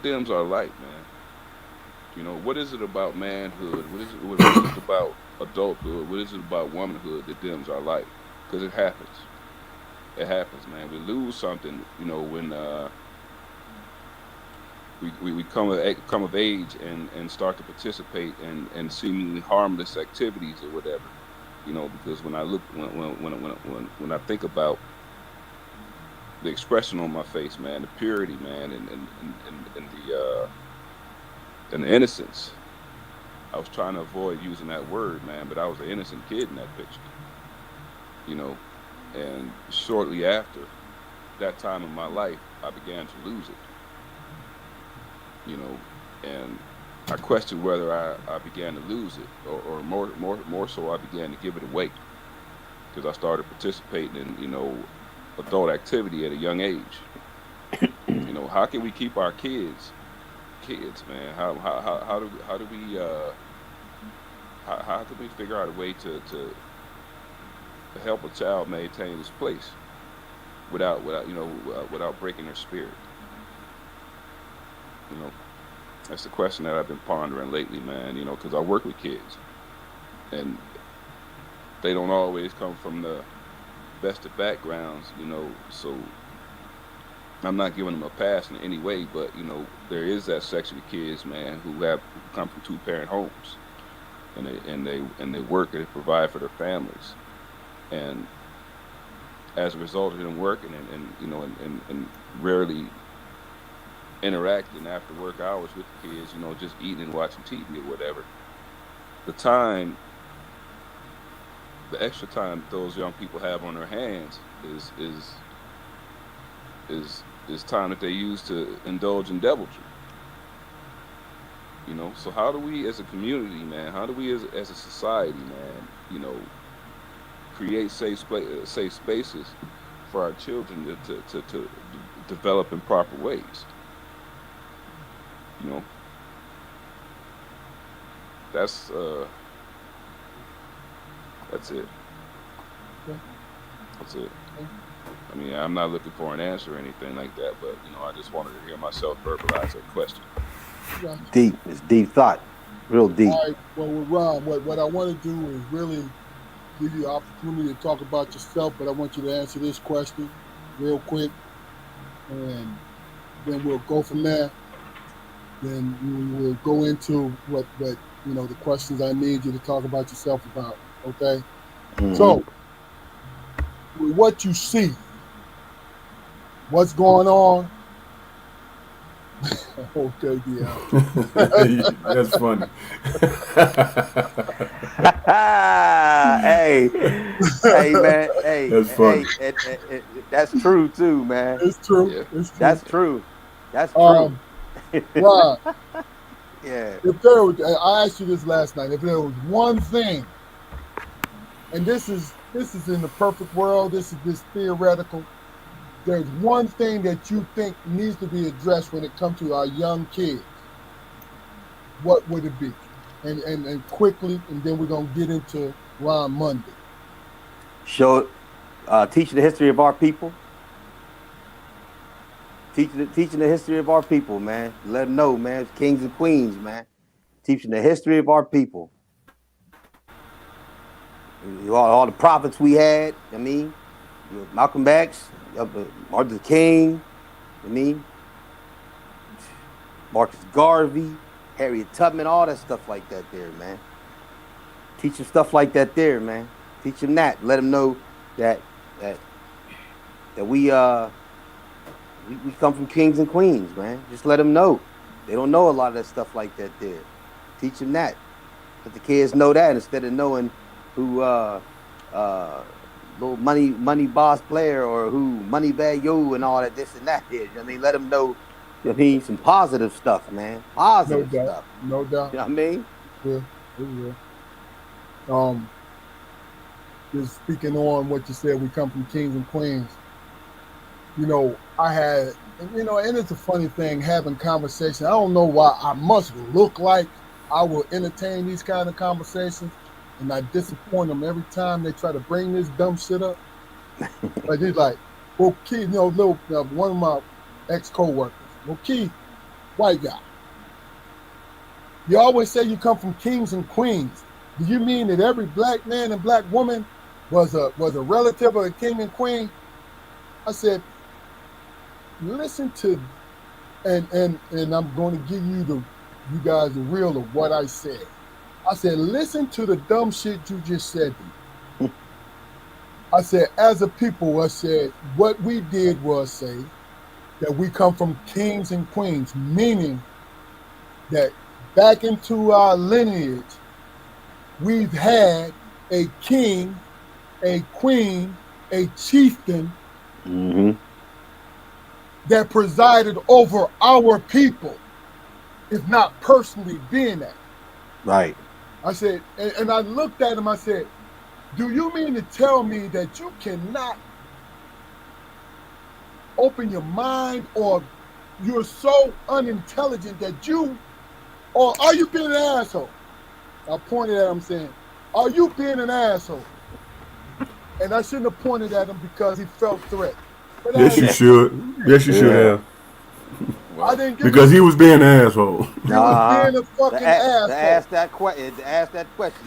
Speaker 4: dims our light, man? What is it about manhood? What is it about adulthood? What is it about womanhood that dims our light? Because it happens. It happens, man. We lose something, when we come of age and start to participate in seemingly harmless activities or whatever. Because when I look when I think about the expression on my face, man, the purity, man, and the innocence. I was trying to avoid using that word, man, but I was an innocent kid in that picture, you know. And shortly after that time in my life, I began to lose it, you know. And I questioned whether I began to lose it, or more so, I began to give it away because I started participating in, adult activity at a young age. How can we keep our kids, man? How do we how can we figure out a way to help a child maintain his place without breaking their spirit? You know, that's the question that I've been pondering lately, man. Because I work with kids, and they don't always come from the best of backgrounds, so I'm not giving them a pass in any way, but there is that section of kids, man, who come from two-parent homes, and they work and they provide for their families, and as a result of them working and rarely interacting after work hours with the kids, just eating and watching TV or whatever, the time, the extra time that those young people have on their hands is time that they use to indulge in deviltry. So how do we as a community, man, how do we as a society, man, create safe spaces for our children to develop in proper ways? you know that's that's it.
Speaker 1: Okay.
Speaker 4: That's it. I mean, I'm not looking for an answer or anything like that, but I just wanted to hear myself verbalize that question.
Speaker 1: Yeah.
Speaker 2: Deep. It's deep thought. Real deep.
Speaker 1: All right. Well, with Ron, what I want to do is really give you the opportunity to talk about yourself, but I want you to answer this question real quick, and then we'll go from there. then we will go into what the questions I need you to talk about yourself about. Okay.
Speaker 2: Mm-hmm.
Speaker 1: So what you see, what's going on? Okay,
Speaker 3: That's funny.
Speaker 2: Hey, hey, man. Hey,
Speaker 3: That's funny.
Speaker 2: that's true too, man.
Speaker 1: It's true.
Speaker 4: Yeah.
Speaker 1: It's true.
Speaker 2: That's true. That's true.
Speaker 1: Um, Ron,
Speaker 2: Yeah.
Speaker 1: if there was, I asked you this last night. If there was one thing, and this is in the perfect world, this is this theoretical. There's one thing that you think needs to be addressed when it comes to our young kids. What would it be? And quickly, and then we're gonna get into Ron Mundy.
Speaker 2: Show, teaching the history of our people. Teaching the history of our people, man. Let them know, man. It's kings and queens, man. Teaching the history of our people. All the prophets we had. I mean, Malcolm X, Martin Luther King. I mean, Marcus Garvey, Harriet Tubman, all that stuff like that there, man. Teach them stuff like that there, man. Teach them that. Let them know that we come from kings and queens, man. Just let them know. They don't know a lot of that stuff like that there. Teach them that. Let the kids know that instead of knowing who little money boss player or who money bag yo and all that this and that is. I mean, let them know. I mean, some positive stuff, man. Positive stuff.
Speaker 1: No doubt.
Speaker 2: You know what I mean?
Speaker 1: Yeah, it will. Just speaking on what you said, we come from kings and queens. I had, and it's a funny thing having conversations. I don't know why I must look like I will entertain these kind of conversations, and I disappoint them every time they try to bring this dumb shit up. Like he's like, well, Key, one of my ex co-workers, well, Key, white guy. You always say you come from kings and queens. Do you mean that every black man and black woman was a relative of a king and queen? I said, listen to, and I'm going to give you guys the real of what I said. I said, listen to the dumb shit you just said to me. I said, as a people, I said, what we did was say that we come from kings and queens, meaning that back into our lineage, we've had a king, a queen, a chieftain that presided over our people, if not personally being that.
Speaker 2: Right.
Speaker 1: I said, and I looked at him, I said, do you mean to tell me that you cannot open your mind, or you're so unintelligent that or are you being an asshole? I pointed at him saying, are you being an asshole? And I shouldn't have pointed at him because he felt threatened. But
Speaker 3: Yes, you should. Yes, you should have.
Speaker 1: Well, I didn't
Speaker 3: because he was being an asshole.
Speaker 1: He was being a fucking asshole.
Speaker 2: To ask that question,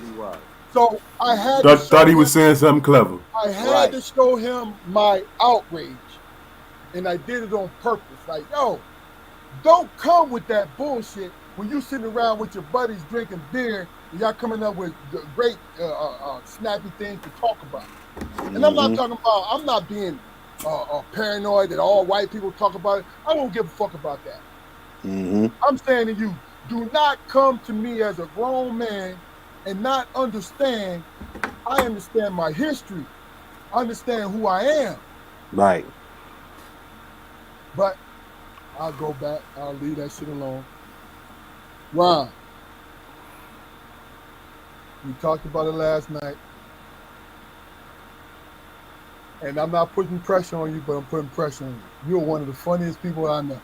Speaker 2: he was.
Speaker 1: So I had
Speaker 3: thought he was saying something clever.
Speaker 1: I had to show him my outrage, and I did it on purpose. Like, yo, don't come with that bullshit when you sitting around with your buddies drinking beer and y'all coming up with great snappy things to talk about. And I'm not talking about, I'm not being paranoid that all white people talk about it. I don't give a fuck about that. I'm saying to you, do not come to me as a grown man and not understand. I understand my history. I understand who I am.
Speaker 2: Right.
Speaker 1: But I'll go back. I'll leave that shit alone. Ron, we talked about it last night. And I'm not putting pressure on you, but I'm putting pressure on you. You're one of the funniest people I know.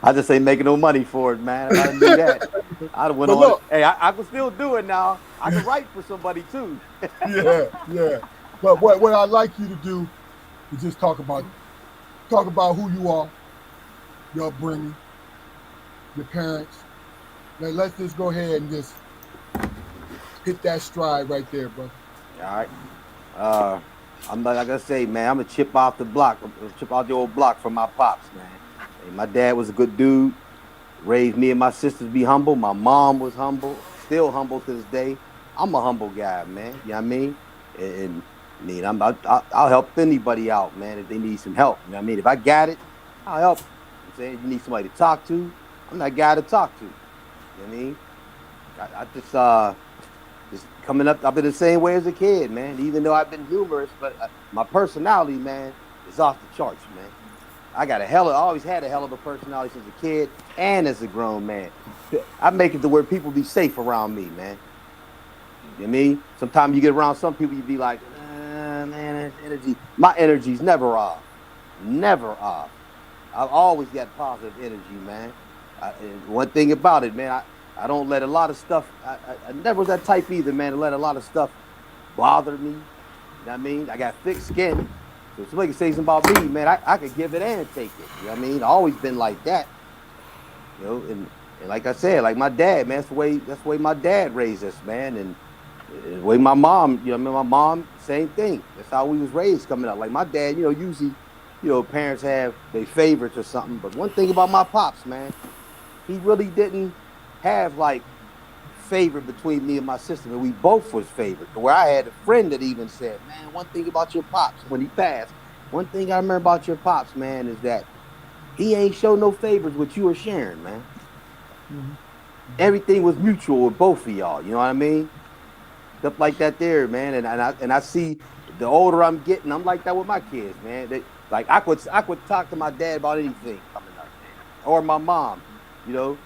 Speaker 2: I just ain't making no money for it, man. I didn't do that. I'd have went on. Look, hey, I can still do it now. I can write for somebody too.
Speaker 1: yeah. But what I'd like you to do is just talk about who you are, your upbringing, your parents. Let's just go ahead and just hit that stride right there, bro.
Speaker 2: All right. I'm not gonna say, man, I'm gonna chip off the block, chip out the old block from my pops, man. Hey, my dad was a good dude. raised me and my sisters to be humble. My mom was humble, still humble to this day. I'm a humble guy, man. You know what I mean? And I mean, I'll help anybody out, man, if they need some help. You know what I mean? If I got it, I'll help. I'm saying you need somebody to talk to, I'm that guy to talk to. You know what I mean? I just coming up, I've been the same way as a kid, man. Even though I've been humorous, but my personality, man, is off the charts, man. I always had a hell of a personality since a kid and as a grown man. I make it to where people be safe around me, man. You know what I mean? Sometimes you get around some people, you be like, man, energy. My energy's never off. Never off. I've always got positive energy, man. And one thing about it, man, I don't let a lot of stuff, I never was that type either, man, to let a lot of stuff bother me. You know what I mean? I got thick skin. So if somebody can say something about me, man, I could give it and take it. You know what I mean? I've always been like that. You know, and like I said, like my dad, man, that's the way my dad raised us, man. And the way my mom, you know, I mean, my mom, same thing. That's how we was raised coming up. Like my dad, you know, usually, you know, parents have their favorites or something. But one thing about my pops, man, he really didn't have like favorite between me and my sister. And we both was favorite. Where I had a friend that even said, man, one thing about your pops when he passed, one thing I remember about your pops, man, is that he ain't show no favors with you or Sharon, man. Mm-hmm. Everything was mutual with both of y'all. You know what I mean? Stuff like that there, man. And I see the older I'm getting, I'm like that with my kids, man. Like I could talk to my dad about anything coming up, man. Or my mom, you know,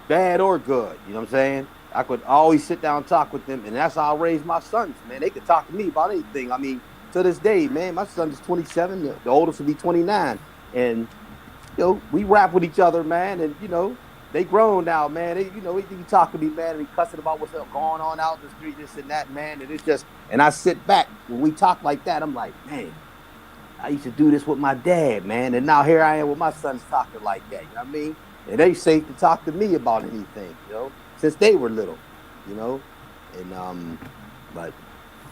Speaker 2: bad or good. You know what I'm saying? I could always sit down and talk with them, and that's how I raised my sons, man. They could talk to me about anything. I mean, to this day, man, my son is 27, the oldest will be 29, and you know, we rap with each other, man, and you know, they grown now, man. They, you know, they be talking to me, man, and be cussing about what's going on out in the street, this and that, man. And it's just, and I sit back when we talk like that. I'm like, man, I used to do this with my dad, man, and now here I am with my sons talking like that. You know what I mean? And they safe to talk to me about anything, you know, since they were little, you know, and but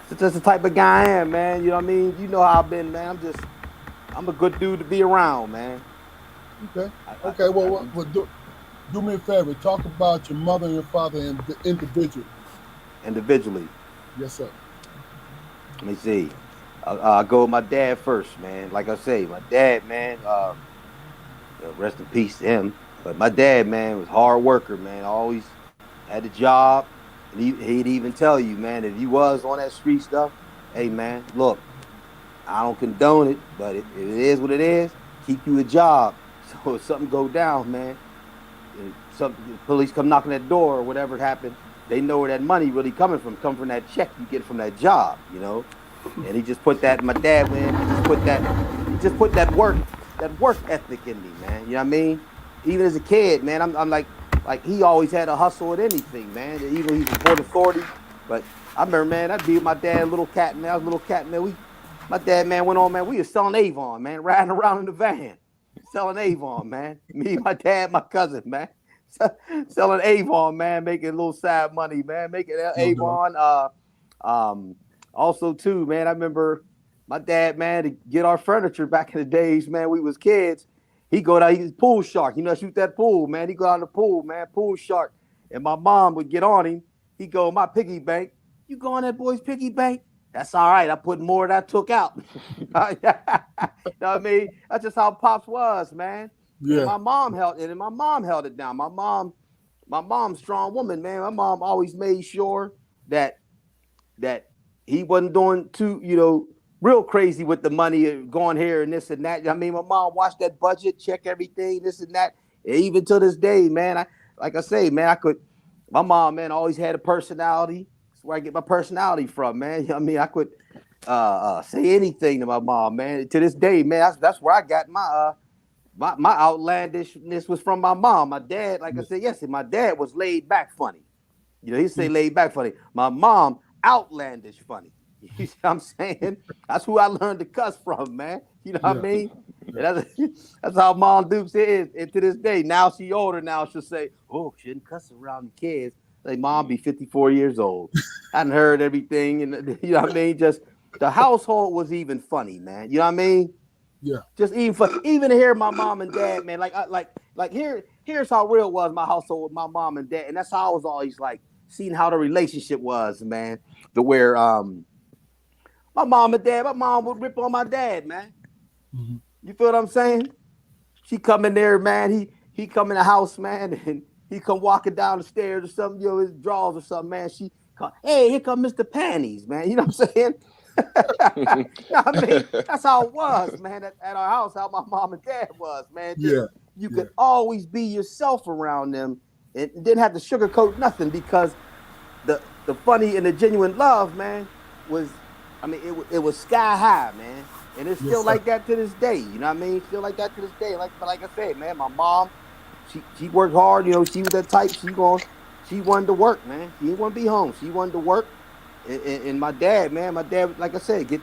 Speaker 2: it's just the type of guy I am, man. You know what I mean? You know how I've been, man. I'm a good dude to be around, man.
Speaker 1: Okay. Well, do me a favor. Talk about your mother and your father individually.
Speaker 2: Individually.
Speaker 1: Yes, sir.
Speaker 2: Let me see. I'll go with my dad first, man. Like I say, my dad, man. Rest in peace to him. But my dad, man, was a hard worker, man. Always had a job. And he'd even tell you, man, if you was on that street stuff, hey, man, look, I don't condone it, but if it is what it is, keep you a job. So if something go down, man, some police come knocking at the door or whatever happened, they know where that money really come from that check you get from that job, you know. And he just put that, my dad, man, he just put that work ethic in me, man. You know what I mean? Even as a kid, man, I'm like he always had a hustle with anything, man. Even though he was Port Authority, but I remember, man, I'd be with my dad, little cat, man. I was a little cat, man. My dad, man, went on, man. We was selling Avon, man, riding around in the van, selling Avon, man. Me, my dad, my cousin, man, selling Avon, man, making a little side money, man, making Avon. Also, too, man, I remember my dad, man, to get our furniture back in the days, man, we was kids. He go down, he's pool shark. You know, shoot that pool, man. He go out in the pool, man, pool shark. And my mom would get on him. He go, my piggy bank. You go on that boy's piggy bank? That's all right. I put more than I took out. You know what I mean? That's just how Pops was, man. Yeah. And my mom held it down. My mom's strong woman, man. My mom always made sure that he wasn't doing too, you know, real crazy with the money going here and this and that. I mean, my mom watched that budget, check everything, this and that. And even to this day, man, my mom, man, always had a personality. That's where I get my personality from, man. You know what I mean? I could say anything to my mom, man. To this day, man, that's where I got my outlandishness was from my mom. My dad, like I said yesterday, my dad was laid back funny. You know, he'd say laid back funny. My mom, outlandish funny. You see what I'm saying? That's who I learned to cuss from, man. You know what I mean? That's how Mom Dukes is. And to this day, now she older now, she'll say, oh, shouldn't cuss around the kids. Like, Mom be 54 years old. I hadn't heard everything. And you know what I mean? Just the household was even funny, man. You know what I mean?
Speaker 1: Yeah.
Speaker 2: Just even to hear my mom and dad, man. Like here, here's how real it was my household with my mom and dad, and that's how I was always like seeing how the relationship was, man. To where my mom and dad, my mom would rip on my dad, man.
Speaker 3: Mm-hmm.
Speaker 2: You feel what I'm saying? She come in there, man. He come in the house, man, and he come walking down the stairs or something, his drawers or something, man. She come, hey, here come Mr. Panties, man. You know what I'm saying? No, I mean, that's how it was, man, at our house, how my mom and dad was, man. Just
Speaker 1: Yeah.
Speaker 2: you
Speaker 1: Yeah.
Speaker 2: could always be yourself around them and didn't have to sugarcoat nothing because the funny and the genuine love, man, was I mean, it was sky high, man. And it's
Speaker 1: Yes,
Speaker 2: still
Speaker 1: sir.
Speaker 2: like that to this day. You know what I mean? Still like that to this day. Like I said, man, my mom, she worked hard. You know, she was that type. She wanted to work, man. She didn't want to be home. She wanted to work. And my dad, man, like I said, get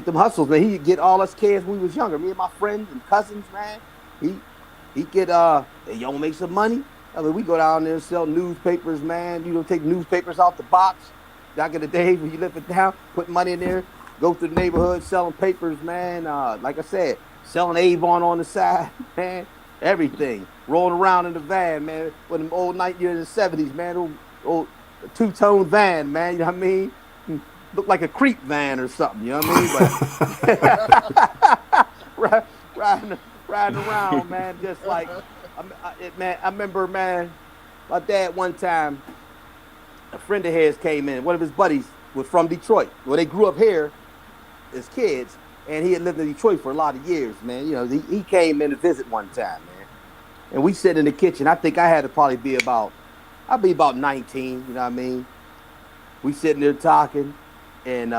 Speaker 2: them hustles, man. He get all us kids when we was younger. Me and my friends and cousins, man. He he get hey, y'all make some money. I mean, we go down there and sell newspapers, man. You know, take newspapers out the box. Back in the day when you live it down, put money in there, go through the neighborhood selling papers, man. Like I said, selling Avon on the side, man. Everything. Rolling around in the van, man. With them old 1970s, man. Old two-tone van, man. You know what I mean? Look like a creep van or something. You know what I mean? But riding around, man. Just like, man. I remember, man. My dad one time, a friend of his came in. One of his buddies was from Detroit. Well, they grew up here as kids, and he had lived in Detroit for a lot of years, man. You know, he came in to visit one time, man. And we sit in the kitchen. I think I had to probably be I'd be about 19, you know what I mean? We sitting there talking, and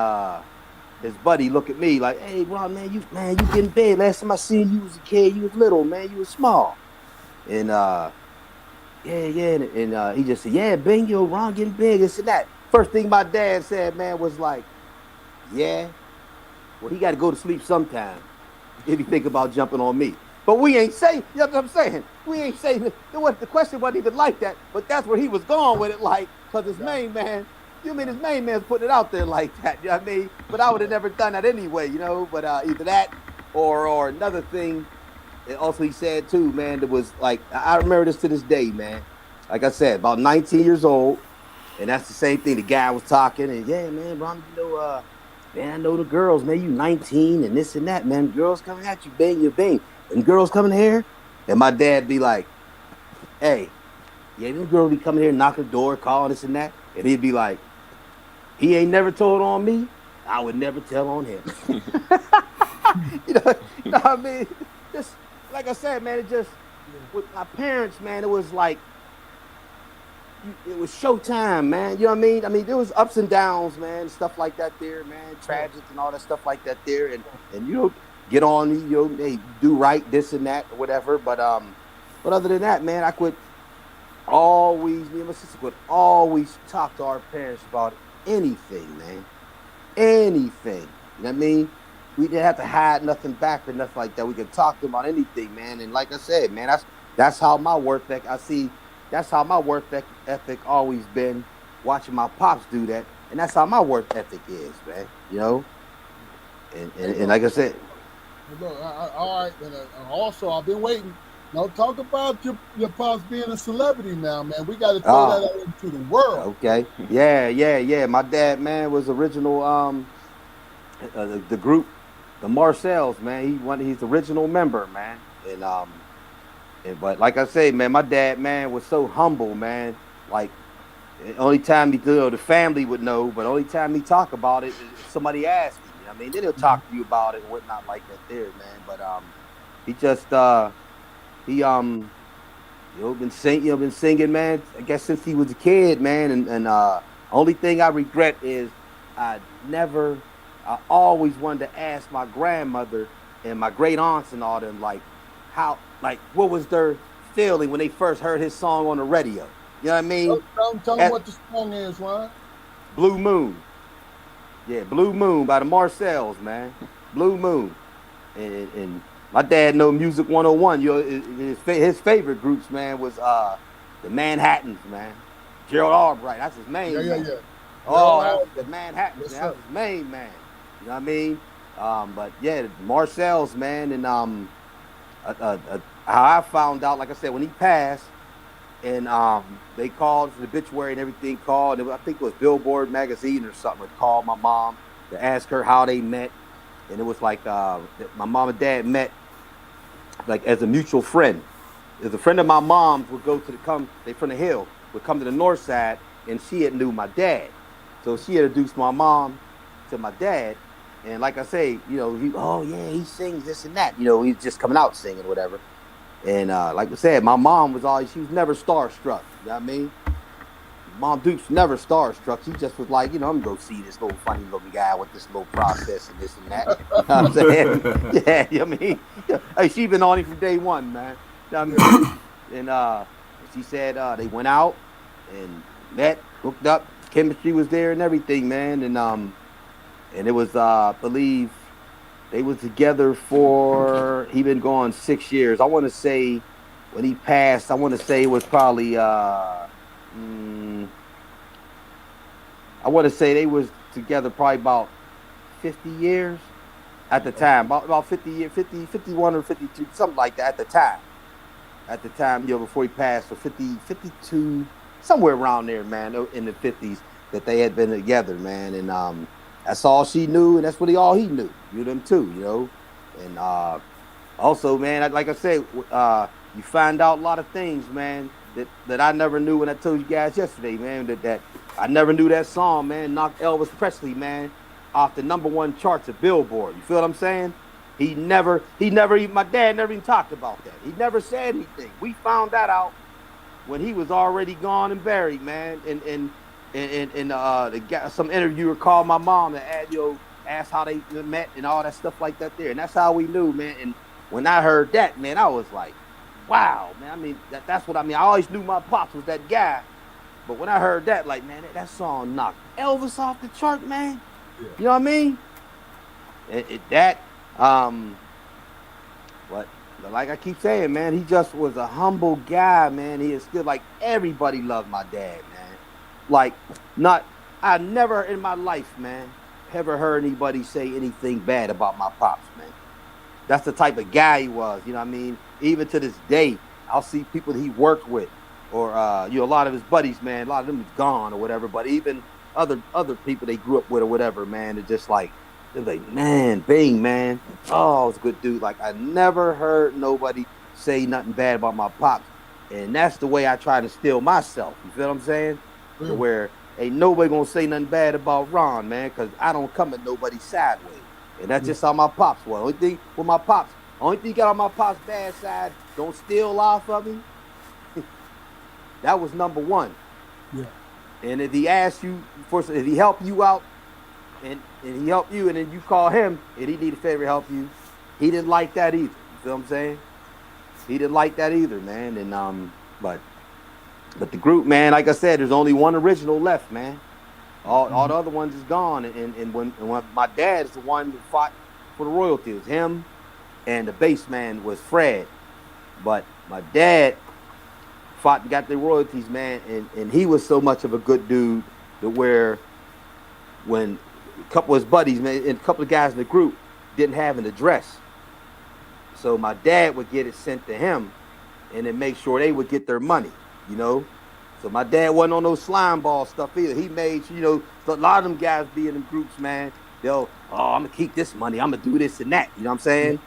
Speaker 2: his buddy look at me like, hey, Ron, man, you getting big. Last time I seen you was a kid, you was little, man, you was small. And yeah, and he just said, yeah, bingo, Ron getting big, this and that. First thing my dad said, man, was like, yeah, well, he got to go to sleep sometime if he think about jumping on me. But we ain't say, you know what I'm saying? We ain't say, the question wasn't even like that, but that's where he was going with it, like, because his main man, you mean his main man's putting it out there like that, you know what I mean? But I would have never done that anyway, you know, but either that or another thing. And also, he said too, man, that was like I remember this to this day, man. Like I said, about 19 years old, and that's the same thing. The guy was talking, and yeah, man, Ron, man, I know the girls, man. You 19 and this and that, man. Girls coming at you, bang, you bang, and girls coming here, and my dad be like, hey, yeah, them girls be coming here, knocking the door, calling this and that, and he'd be like, he ain't never told on me. I would never tell on him. You know what I mean? Just like I said, man, it just with my parents, man, it was like it was showtime, man. You know what I mean? I mean, there was ups and downs, man, stuff like that there, man, tragic and all that stuff like that there, and you know, get on, you know, they do right, this and that, or whatever. But other than that, man, I could always, me and my sister could always talk to our parents about anything, man, anything. You know what I mean? We didn't have to hide nothing back or nothing like that. We could talk to them about anything, man. And like I said, man, that's how my work ethic. That's how my work ethic always been. Watching my pops do that, and that's how my work ethic is, man. You know, and like I said,
Speaker 1: Look, all right. And also, I've been waiting. Now, talk about your pops being a celebrity now, man. We got to throw that out into the world.
Speaker 2: Okay, yeah. My dad, man, was original. The group, the Marcells, man. He's the original member, man. But like I say, man, my dad, man, was so humble, man. Like only time the family would know, but only time he talk about it, if somebody asked him. You know what I mean, then he'll talk to you about it and whatnot like that, there, man. But he just he been singing, man. I guess since he was a kid, man. And only thing I regret is I always wanted to ask my grandmother and my great aunts and all them, like, what was their feeling when they first heard his song on the radio? You know what I mean?
Speaker 1: Tell them what the song is, Ron.
Speaker 2: Blue Moon. Yeah, Blue Moon by the Marcells, man. Blue Moon. And my dad know Music 101. You know, his favorite groups, man, was the Manhattans, man. Gerald Albright, that's his main man.
Speaker 1: Yeah.
Speaker 2: Oh, that's the Manhattans,
Speaker 1: yes,
Speaker 2: man. That's his main man. You know what I mean? But yeah, Marcells, man, and how I found out, like I said, when he passed, and they called for the obituary and everything. Called, I think it was Billboard magazine or something. It called my mom to ask her how they met, and it was like my mom and dad met like as a mutual friend. As a friend of my mom's would go to they from the hill, would come to the north side, and she had knew my dad. So she introduced my mom to my dad. And like I say, oh yeah, he sings this and that. He's just coming out singing, whatever. And like I said, my mom she was never starstruck. You know what I mean? Mom Duke's never starstruck. She just was like, I'm gonna go see this little funny looking guy with this little process and this and that. You know what I'm saying? Yeah, you know what I mean? Hey, she been on him from day one, man. You know what I mean? And she said they went out and met, hooked up, chemistry was there and everything, man. And it was I believe they was together he been gone 6 years. I want to say when he passed, I want to say it was probably I want to say they was together probably about 50 years at the time, about 50 years, 50, 51 or 52, something like that at the time, before he passed, so 50, 52, somewhere around there, man, in the 50s that they had been together, man. And that's all she knew, and that's really all he knew. Them too, And also, man, like I said, you find out a lot of things, man, that I never knew when I told you guys yesterday, man. That I never knew that song, man, knocked Elvis Presley, man, off the #1 charts of Billboard. You feel what I'm saying? He never even, my dad never even talked about that. He never said anything. We found that out when he was already gone and buried, man. And some interviewer called my mom to ask how they met and all that stuff like that there. And that's how we knew, man. And when I heard that, man, I was like, wow, man. I mean, that's what I mean. I always knew my pops was that guy. But when I heard that, like, man, that song knocked Elvis off the chart, man. Yeah. You know what I mean? But like I keep saying, man, he just was a humble guy, man. He is still like everybody loved my dad, man. Like, I never in my life, man, ever heard anybody say anything bad about my pops, man. That's the type of guy he was, you know what I mean? Even to this day, I'll see people that he worked with, or a lot of his buddies, man. A lot of them is gone or whatever. But even other people they grew up with or whatever, man, they're just like, man, Bing, man. Oh, it's a good dude. Like, I never heard nobody say nothing bad about my pops. And that's the way I try to instill myself. You feel what I'm saying? To where ain't nobody gonna say nothing bad about Ron, man, because I don't come at nobody sideways. And that's just how my pops was. Only thing got on my pops' bad side, don't steal off of me. That was #1. Yeah. And if he asked you if he helped you out, and he helped you, and then you call him, and he need a favor to help you, he didn't like that either. You feel what I'm saying? He didn't like that either, man. And but the group, man, like I said, there's only one original left, man. All the other ones is gone. And when my dad is the one who fought for the royalties, him and the bass man was Fred. But my dad fought and got the royalties, man, and he was so much of a good dude to where when a couple of his buddies, man, and a couple of guys in the group didn't have an address. So my dad would get it sent to him and then make sure they would get their money, So my dad wasn't on no slime ball stuff either. He made sure, a lot of them guys be in them groups, man. I'm going to keep this money. I'm going to do this and that. You know what I'm saying?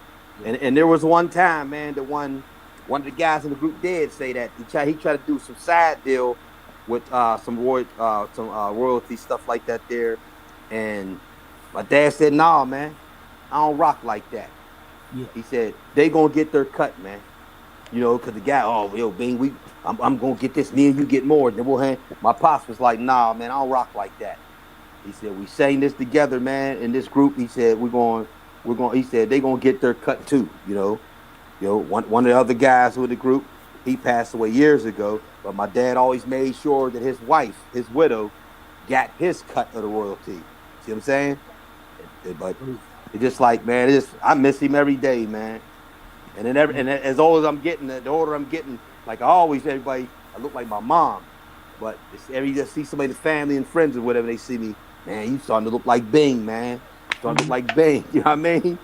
Speaker 2: Yeah. And there was one time, man, that one of the guys in the group did say that. He tried to do some side deal with some royalty stuff like that there. And my dad said, nah, man, I don't rock like that. Yeah. He said, they going to get their cut, man. Because the guy, Bing, I'm going to get this, me and you get more. Then we'll hand. My pops was like, nah, man, I don't rock like that. He said, we sang this together, man, in this group. He said, he said, they going to get their cut too, One of the other guys with the group, he passed away years ago, but my dad always made sure that his wife, his widow, got his cut of the royalty. See what I'm saying? But it's just like, man, I miss him every day, man. And then as old as I'm getting, the older I'm getting, like I always tell everybody, I look like my mom. But every you just see somebody in the family and friends or whatever, they see me, man, you starting to look like Bing, man. Starting to look like Bing. You know what I mean?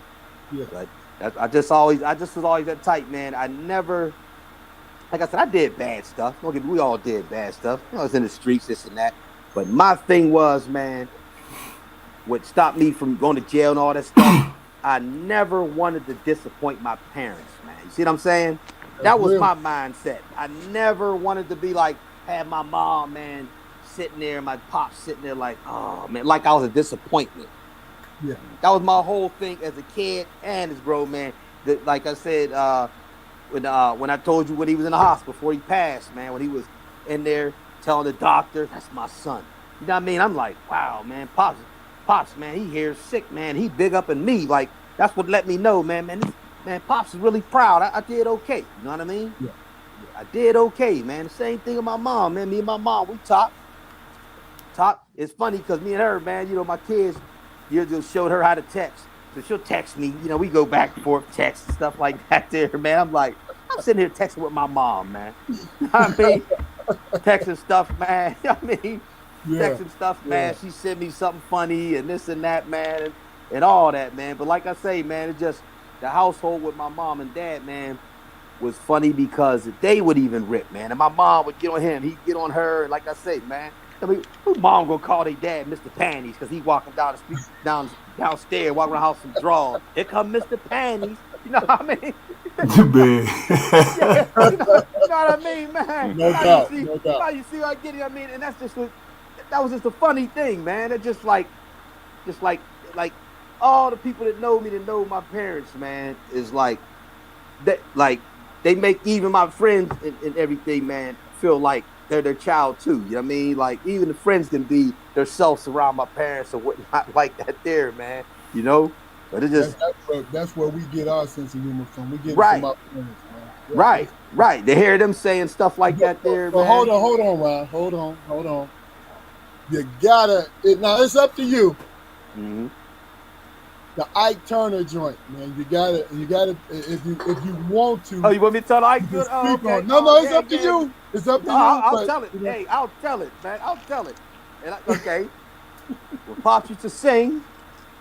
Speaker 2: Yeah. But I just was always that type, man. I never, like I said, I did bad stuff. Don't get me, we all did bad stuff. You know, I was in the streets, this and that. But my thing was, man, what stopped me from going to jail and all that stuff, I never wanted to disappoint my parents, man. You see what I'm saying? That was my mindset. I never wanted to be like, have my mom, man, sitting there, my pops sitting there like, oh, man, like I was a disappointment.
Speaker 1: Yeah.
Speaker 2: That was my whole thing as a kid and as grown man. Like I said, when I told you when he was in the hospital before he passed, man, when he was in there telling the doctor, that's my son. You know what I mean? I'm like, wow, man, Pops, man, he here sick, man. He big up in me. Like, that's what let me know, man, Pops is really proud. I did okay. You know what I mean?
Speaker 1: Yeah.
Speaker 2: I did okay, man. The same thing with my mom, man. Me and my mom, we talk. It's funny because me and her, man, you know, my kids, you just showed her how to text. So she'll text me, you know, we go back and forth, text and stuff like that there, man. I'm like, I'm sitting here texting with my mom, man. You know what I mean? Texting stuff, man. You know what I mean? Texting stuff, man. She sent me something funny and this and that, man, and all that, man. But like I say, man, it just, the household with my mom and dad, man, was funny because they would even rip, man. And my mom would get on him, he'd get on her. And like I say, man, I mean, who mom gonna call their dad Mr. Panties because he walking down the street, downstairs, walking around the house and drawing. Here come Mr. Panties. You know what I mean?
Speaker 3: Yeah,
Speaker 2: you know what I mean, man?
Speaker 1: No doubt.
Speaker 2: Now you see what I get? I mean, and that's just that was just a funny thing, man. It just like all the people that know me, that know my parents, man, is like that. Like they make even my friends and everything, man, feel like they're their child too. You know what I mean? Like even the friends can be themselves around my parents or whatnot like that there, man. You know? But it just
Speaker 1: that's where we get our sense of humor from. We get it
Speaker 2: right.
Speaker 1: from our parents, man.
Speaker 2: Right. To hear them saying stuff like that there, man.
Speaker 1: Hold on, Ron. Hold on. You gotta now it's up to you.
Speaker 2: Mm-hmm.
Speaker 1: The Ike Turner joint, man. You gotta if you want to.
Speaker 2: Oh, you want me to tell Ike?
Speaker 1: Oh, okay. No, it's up to you. It's up to you.
Speaker 2: I'll tell it. You know. Hey, I'll tell it, man. I'll tell it. And okay. Well, Pops used to sing,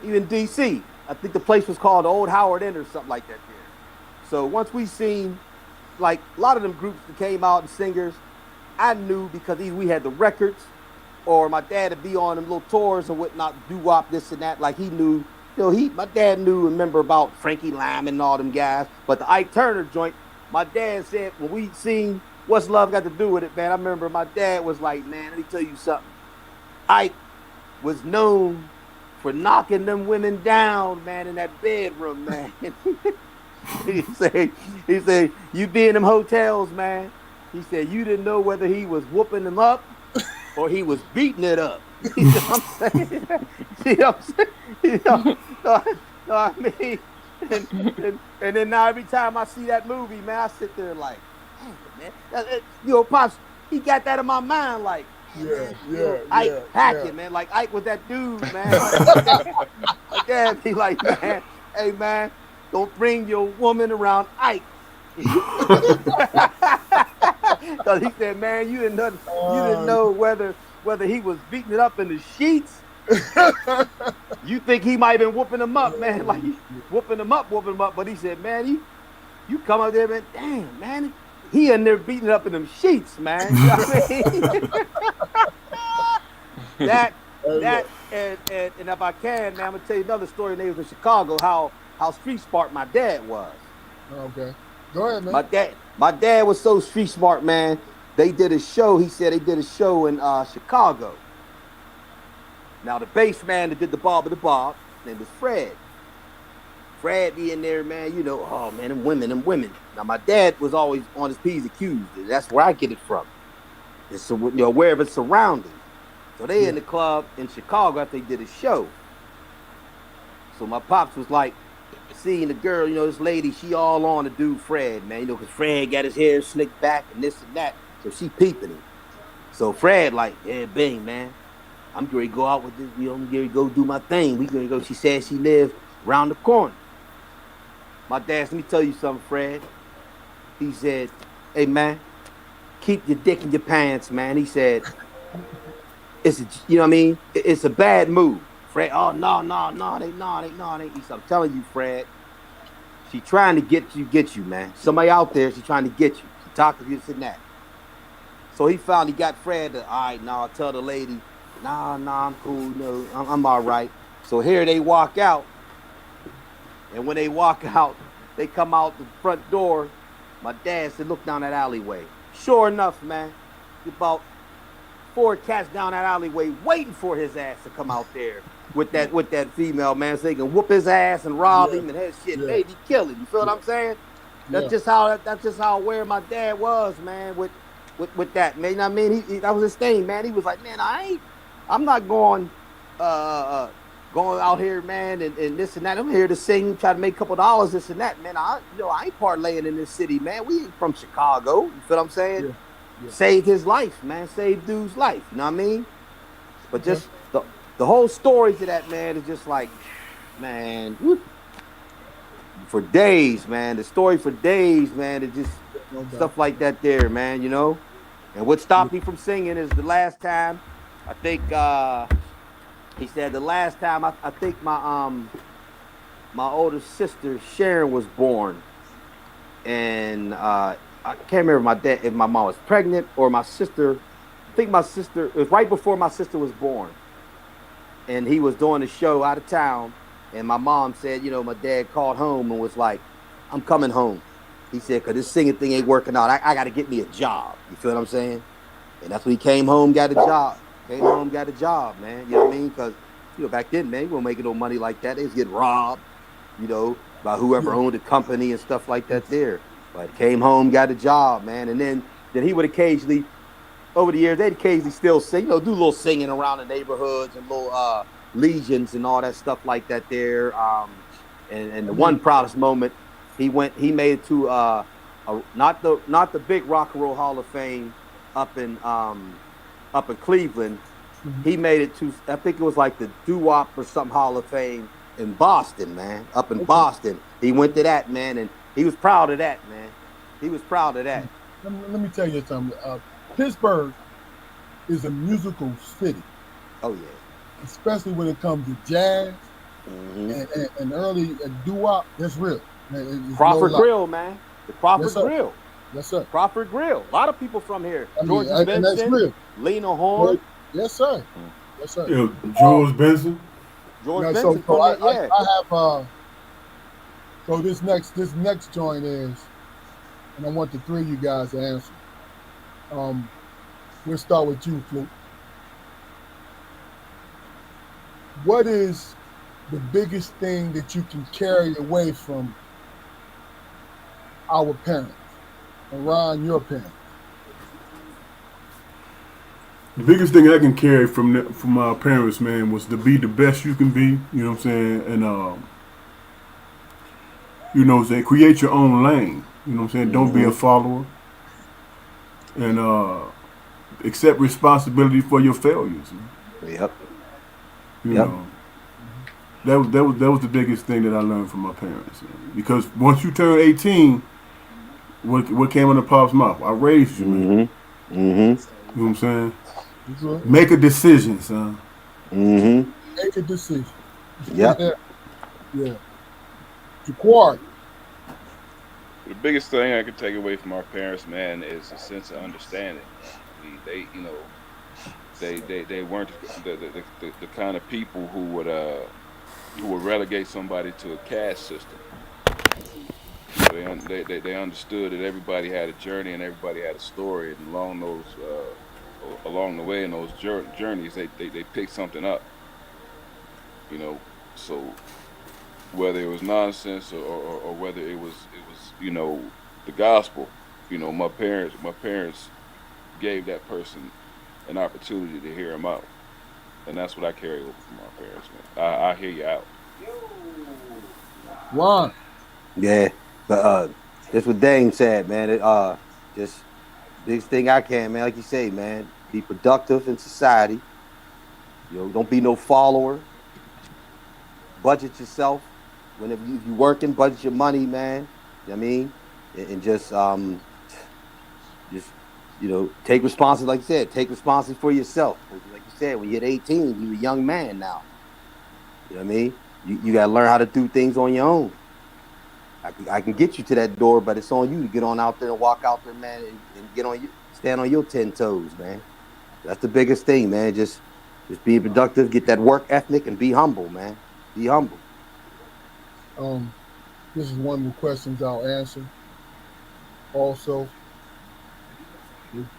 Speaker 2: even DC. I think the place was called Old Howard Inn or something like that there. So once we seen, like a lot of them groups that came out and singers, I knew because either we had the records or my dad would be on them little tours and whatnot, doo-wop, this and that. Like he knew, you know, my dad knew, remember about Frankie Lyman and all them guys. But the Ike Turner joint, my dad said when we seen What's Love Got to Do With It, man, I remember my dad was like, man, let me tell you something. Ike was known for knocking them women down, man, in that bedroom, man. he said, you be in them hotels, man. He said, you didn't know whether he was whooping them up or he was beating it up. You know what I'm saying? See what I'm saying? You know what I mean? And then now every time I see that movie, man, I sit there like, man, you know, Pops, he got that in my mind, like, Ike Hackett, man. Like Ike was that dude, man. My dad be like, man, hey man, don't bring your woman around Ike. Cause he said, man, you didn't know whether he was beating it up in the sheets. You think he might have been whooping him up, man? Like whooping him up. But he said, man, you come up there, man. Damn, man. He in there beating it up in them sheets, man. You know what I mean? that and if I can, man, I'm gonna tell you another story. When they was in Chicago, how street smart my dad was.
Speaker 1: Okay, go ahead, man.
Speaker 2: My dad was so street smart, man. They did a show. He said they did a show in Chicago. Now the bass man that did the Bob of the Bob, his name was Fred. Fred be in there, man, you know, oh man, them women. Now my dad was always on his P's and Q's. That's where I get it from. It's aware of its surroundings. So they in the club in Chicago after they did a show. So my pops was like, seeing the girl, you know, this lady, she all on the dude Fred, man, you know, because Fred got his hair slicked back and this and that. So she peeping him. So Fred like, yeah, bang, man. I'm going to go out with this, you know, I'm going to go do my thing. We going to go. She said she lived around the corner. My dad, let me tell you something, Fred. He said, hey, man, keep your dick in your pants, man. He said, you know what I mean? It's a bad move. Fred, oh, no. He said, I'm telling you, Fred, She trying to get you, man. Somebody out there, she trying to get you. She talking to you, this and that. So he finally got Fred to, all right, nah, tell the lady, nah, I'm cool, no, I'm all right. So here they walk out, and when they walk out, they come out the front door. My dad said, look down that alleyway. Sure enough, man, about 4 cats down that alleyway waiting for his ass to come out there with that female, man, so they can whoop his ass and rob him and his shit, maybe kill him. You feel what I'm saying? That's just how aware my dad was, man, with that, man. You know what I mean? He that was his thing, man. He was like, man, I'm not going out here, man, and this and that. I'm here to sing, try to make a couple dollars, this and that, man. I ain't parlaying in this city, man. We ain't from Chicago. You feel what I'm saying? Yeah. Yeah. Saved his life, man. Saved dude's life. You know what I mean? But just the whole story to that, man, is just like, man, for days, man. The story for days, man. It's just stuff like that there, man, you know? And what stopped me from singing is the last time, I think, he said the last time, I think my older sister, Sharon, was born. And I can't remember if my mom was pregnant or my sister. I think my sister, it was right before my sister was born. And he was doing a show out of town. And my mom said, my dad called home and was like, I'm coming home. He said, because this singing thing ain't working out. I got to get me a job. You feel what I'm saying? And that's when he came home, got a job. Man. You know what I mean? Because, back then, man, you weren't making no money like that. They was getting robbed, by whoever owned the company and stuff like that there. But came home, got a job, man. And then he would occasionally, over the years, they'd occasionally still sing, do a little singing around the neighborhoods and little legions and all that stuff like that there. And the one proudest moment, he made it to not the big Rock and Roll Hall of Fame up in Cleveland. Mm-hmm. He made it to, I think it was like the Doo-Wop or something Hall of Fame in Boston, man. Up in Boston. He went to that, man, and he was proud of that, man. He was proud of that.
Speaker 1: Let me tell you something. Pittsburgh is a musical city.
Speaker 2: Oh, yeah.
Speaker 1: Especially when it comes to jazz and early doo-wop. That's real.
Speaker 2: Crawford Grill, man. The Crawford Grill.
Speaker 1: Yes, sir.
Speaker 2: Crawford Grill. A lot of people from here.
Speaker 1: George Benson,
Speaker 2: Lena Horne.
Speaker 1: Yes, sir. Yes, sir.
Speaker 3: George Benson.
Speaker 2: George Benson.
Speaker 1: I have. So this next joint is, and I want the three of you guys to answer. We'll start with you, Fluke. What is the biggest thing that you can carry away from our parents? And Ron, your parents.
Speaker 3: The biggest thing I can carry from my parents, man, was to be the best you can be. You know what I'm saying? And create your own lane. You know what I'm saying? Don't be a follower. And accept responsibility for your failures. Man.
Speaker 2: Yep.
Speaker 3: You know, that was the biggest thing that I learned from my parents. Man. Because once you turn 18, what came out of Pop's mouth? I raised you, man. Mm-hmm. You know what I'm saying? Mm-hmm. Make a decision, son.
Speaker 2: Mm-hmm.
Speaker 1: Make a decision.
Speaker 2: Yep.
Speaker 1: Yeah. Jaquar.
Speaker 4: The biggest thing I could take away from our parents, man, is a sense of understanding. They weren't the kind of people who would relegate somebody to a caste system. They understood that everybody had a journey and everybody had a story, and along the way in those journeys, they picked something up. So whether it was nonsense or whether it was the gospel, my parents gave that person an opportunity to hear him out, and that's what I carry over from my parents, man. I hear you out.
Speaker 1: Ron.
Speaker 2: Yeah, but that's what Dane said, man. Just biggest thing I can, man. Like you say, man, be productive in society. Don't be no follower. Budget yourself. Whenever you working, budget your money, man. You know what I mean? And just take responsibility. Like you said, take responsibility for yourself. Like you said, when you hit 18, you're a young man now. You know what I mean? You got to learn how to do things on your own. I can get you to that door, but it's on you to get on out there and walk out there, man, and get on you, stand on your 10 toes, man. That's the biggest thing, man. Just be productive, get that work ethic, and be humble, man. Be humble.
Speaker 1: Um, this is one of the questions I'll answer. Also,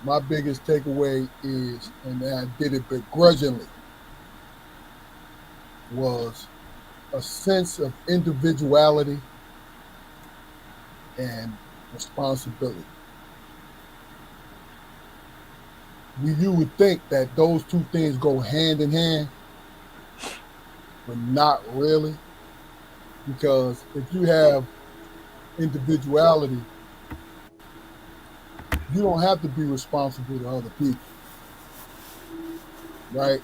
Speaker 1: my biggest takeaway is, and I did it begrudgingly, was a sense of individuality and responsibility. You would think that those two things go hand in hand, but not really. Because if you have individuality, you don't have to be responsible to other people, right?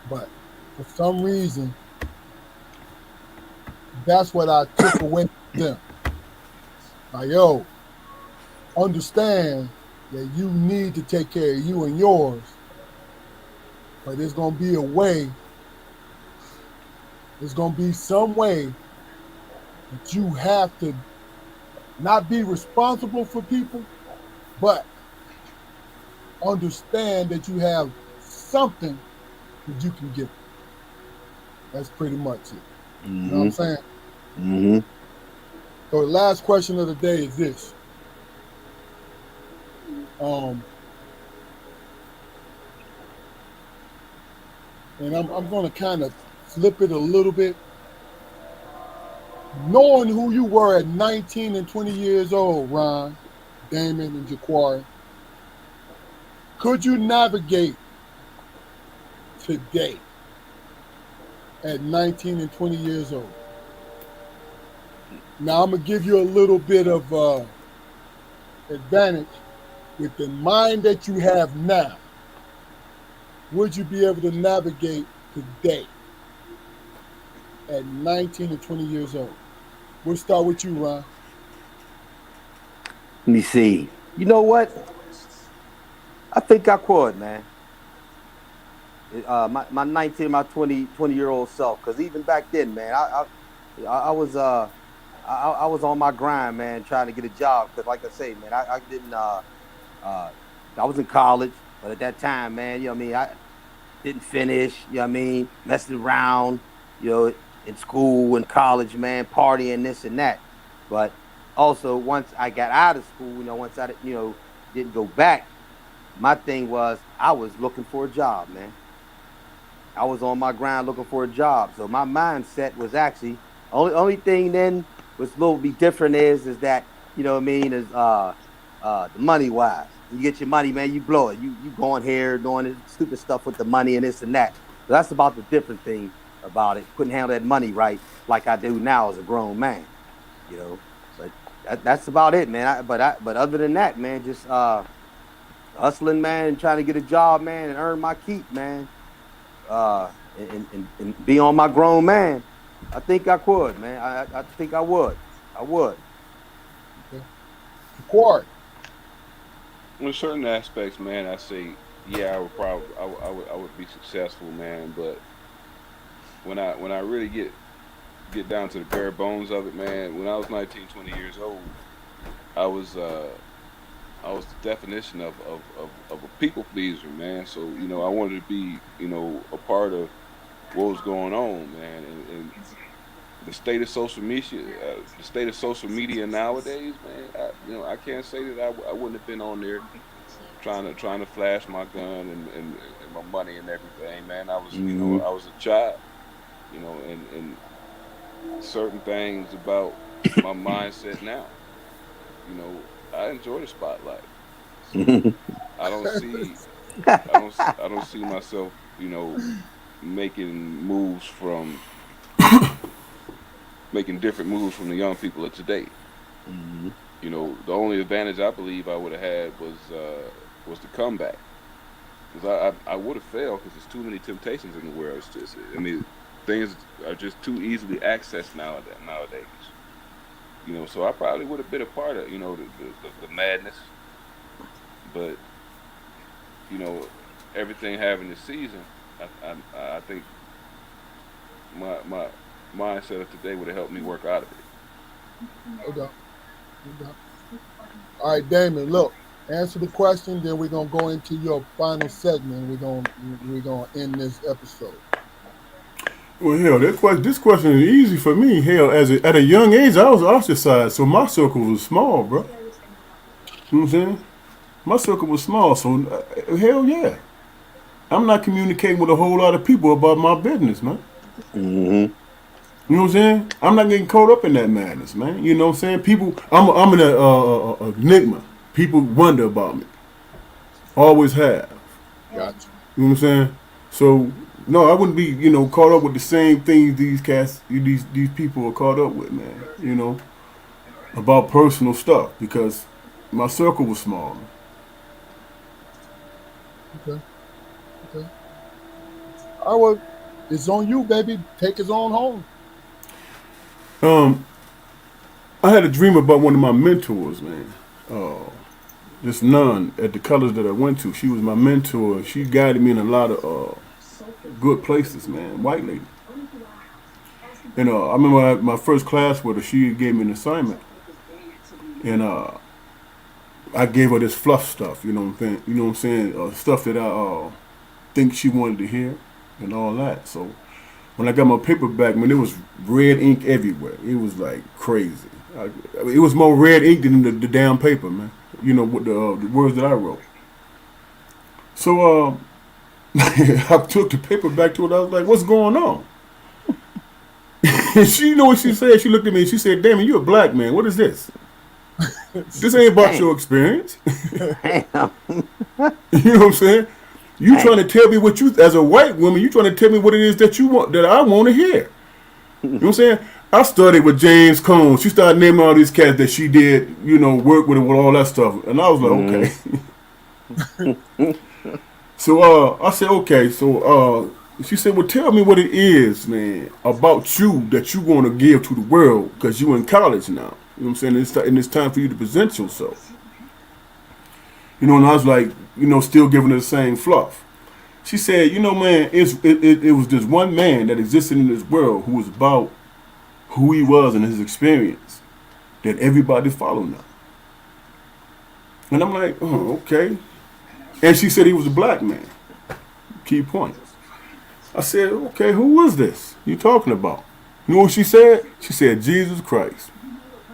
Speaker 1: But for some reason, that's what I took away from them. Like, yo, understand that you need to take care of you and yours, but there's going to be a way, there's going to be some way that you have to not be responsible for people, but understand that you have something that you can give. That's pretty much it. You know what I'm saying?
Speaker 2: Mm-hmm.
Speaker 1: So the last question of the day is this. And I'm going to kind of flip it a little bit. Knowing who you were at 19 and 20 years old, Ron, Damon, and Jaquari, could you navigate today at 19 and 20 years old? Now, I'm going to give you a little bit of advantage with the mind that you have now. Would you be able to navigate today at 19 and 20 years old? We'll start with you, Ron.
Speaker 2: Let me see. You know what? I think I could, man. My 19, my 20-year-old self. Because even back then, man, I was I was on my grind, man, trying to get a job. Because like I say, man, I didn't I was in college, but at that time, man, you know what I mean, I didn't finish, you know what I mean, messing around, you know, in school and college, man, partying this and that. But also once I got out of school, you know, once I didn't go back, my thing was I was looking for a job, man. I was on my grind looking for a job. So my mindset was actually only thing then was a little bit different is that, you know what I mean, is the money wise. You get your money, man, you blow it. You going here doing stupid stuff with the money and this and that. So that's about the different thing about it. Couldn't handle that money right like I do now as a grown man, you know. But that's about it, man. But other than that, man, just hustling, man, and trying to get a job, man, and earn my keep, man. And be on my grown man. I think I could, man. I think I would. I would.
Speaker 1: Okay. Jaquari.
Speaker 4: In certain aspects, man, I say, yeah, I would probably, I would be successful, man. But when I really get down to the bare bones of it, man, when I was 19, 20 years old, I was I was the definition of a people pleaser, man. So I wanted to be a part of what was going on, man, and the state of social media, nowadays, man. I can't say that I wouldn't have been on there trying to flash my gun and my money and everything, man. I was
Speaker 2: Mm-hmm.
Speaker 4: I was a child, and certain things about my mindset now. I enjoy the spotlight, so I don't see I don't see myself, making moves from making different moves from the young people of today.
Speaker 2: Mm-hmm.
Speaker 4: The only advantage I believe I would have had was the comeback, because I would have failed because there's too many temptations in the world. It's just, I mean, things are just too easily accessed nowadays. So I probably would have been a part of the madness, but you know everything having its season. I think my mindset of today would have helped me work out of it.
Speaker 1: No doubt. No doubt. All right, Damon, look, answer the question, then we're gonna go into your final segment. We're gonna end this episode.
Speaker 3: Well, hell, this question is easy for me. Hell, at a young age, I was ostracized, so my circle was small, bro. You know what I'm saying? My circle was small, so hell yeah. I'm not communicating with a whole lot of people about my business, man.
Speaker 2: Mm-hmm.
Speaker 3: You know what I'm saying? I'm not getting caught up in that madness, man. You know what I'm saying? People, I'm an enigma. People wonder about me. Always have.
Speaker 1: Gotcha.
Speaker 3: You know what I'm saying? So no, I wouldn't be, caught up with the same things these people are caught up with, man. About personal stuff because my circle was small.
Speaker 1: Okay. Okay. All right, well, it's on you, baby. Take us on home.
Speaker 3: Um, I had a dream about one of my mentors, man. This nun at the college that I went to. She was my mentor. She guided me in a lot of good places, man. White lady. And I remember my first class with her. She gave me an assignment, and I gave her this fluff stuff. You know what I'm saying? You know what I'm saying? Stuff that I think she wanted to hear, and all that. So when I got my paper back, man, there was red ink everywhere. It was like crazy. It was more red ink than the damn paper, man. With the words that I wrote. So I took the paper back to her. I was like, "What's going on?" And she, what she said? She looked at me and she said, "Damon, you're a black man. What is this? This ain't about your experience."
Speaker 2: Damn.
Speaker 3: You know what I'm saying? You trying to tell me what you, as a white woman, you trying to tell me what it is that you want, that I want to hear. You know what I'm saying? I studied with James Cone. She started naming all these cats that she did, work with all that stuff. And I was like, okay. So I said, okay. So she said, well, tell me what it is, man, about you that you want to give to the world because you in college now. You know what I'm saying? And it's time for you to present yourself. And I was like, still giving her the same fluff. She said, man, it was this one man that existed in this world who was about who he was and his experience that everybody followed now. And I'm like, oh, okay. And she said he was a black man. Key point. I said, okay, who was this you talking about? You know what she said? She said, Jesus Christ.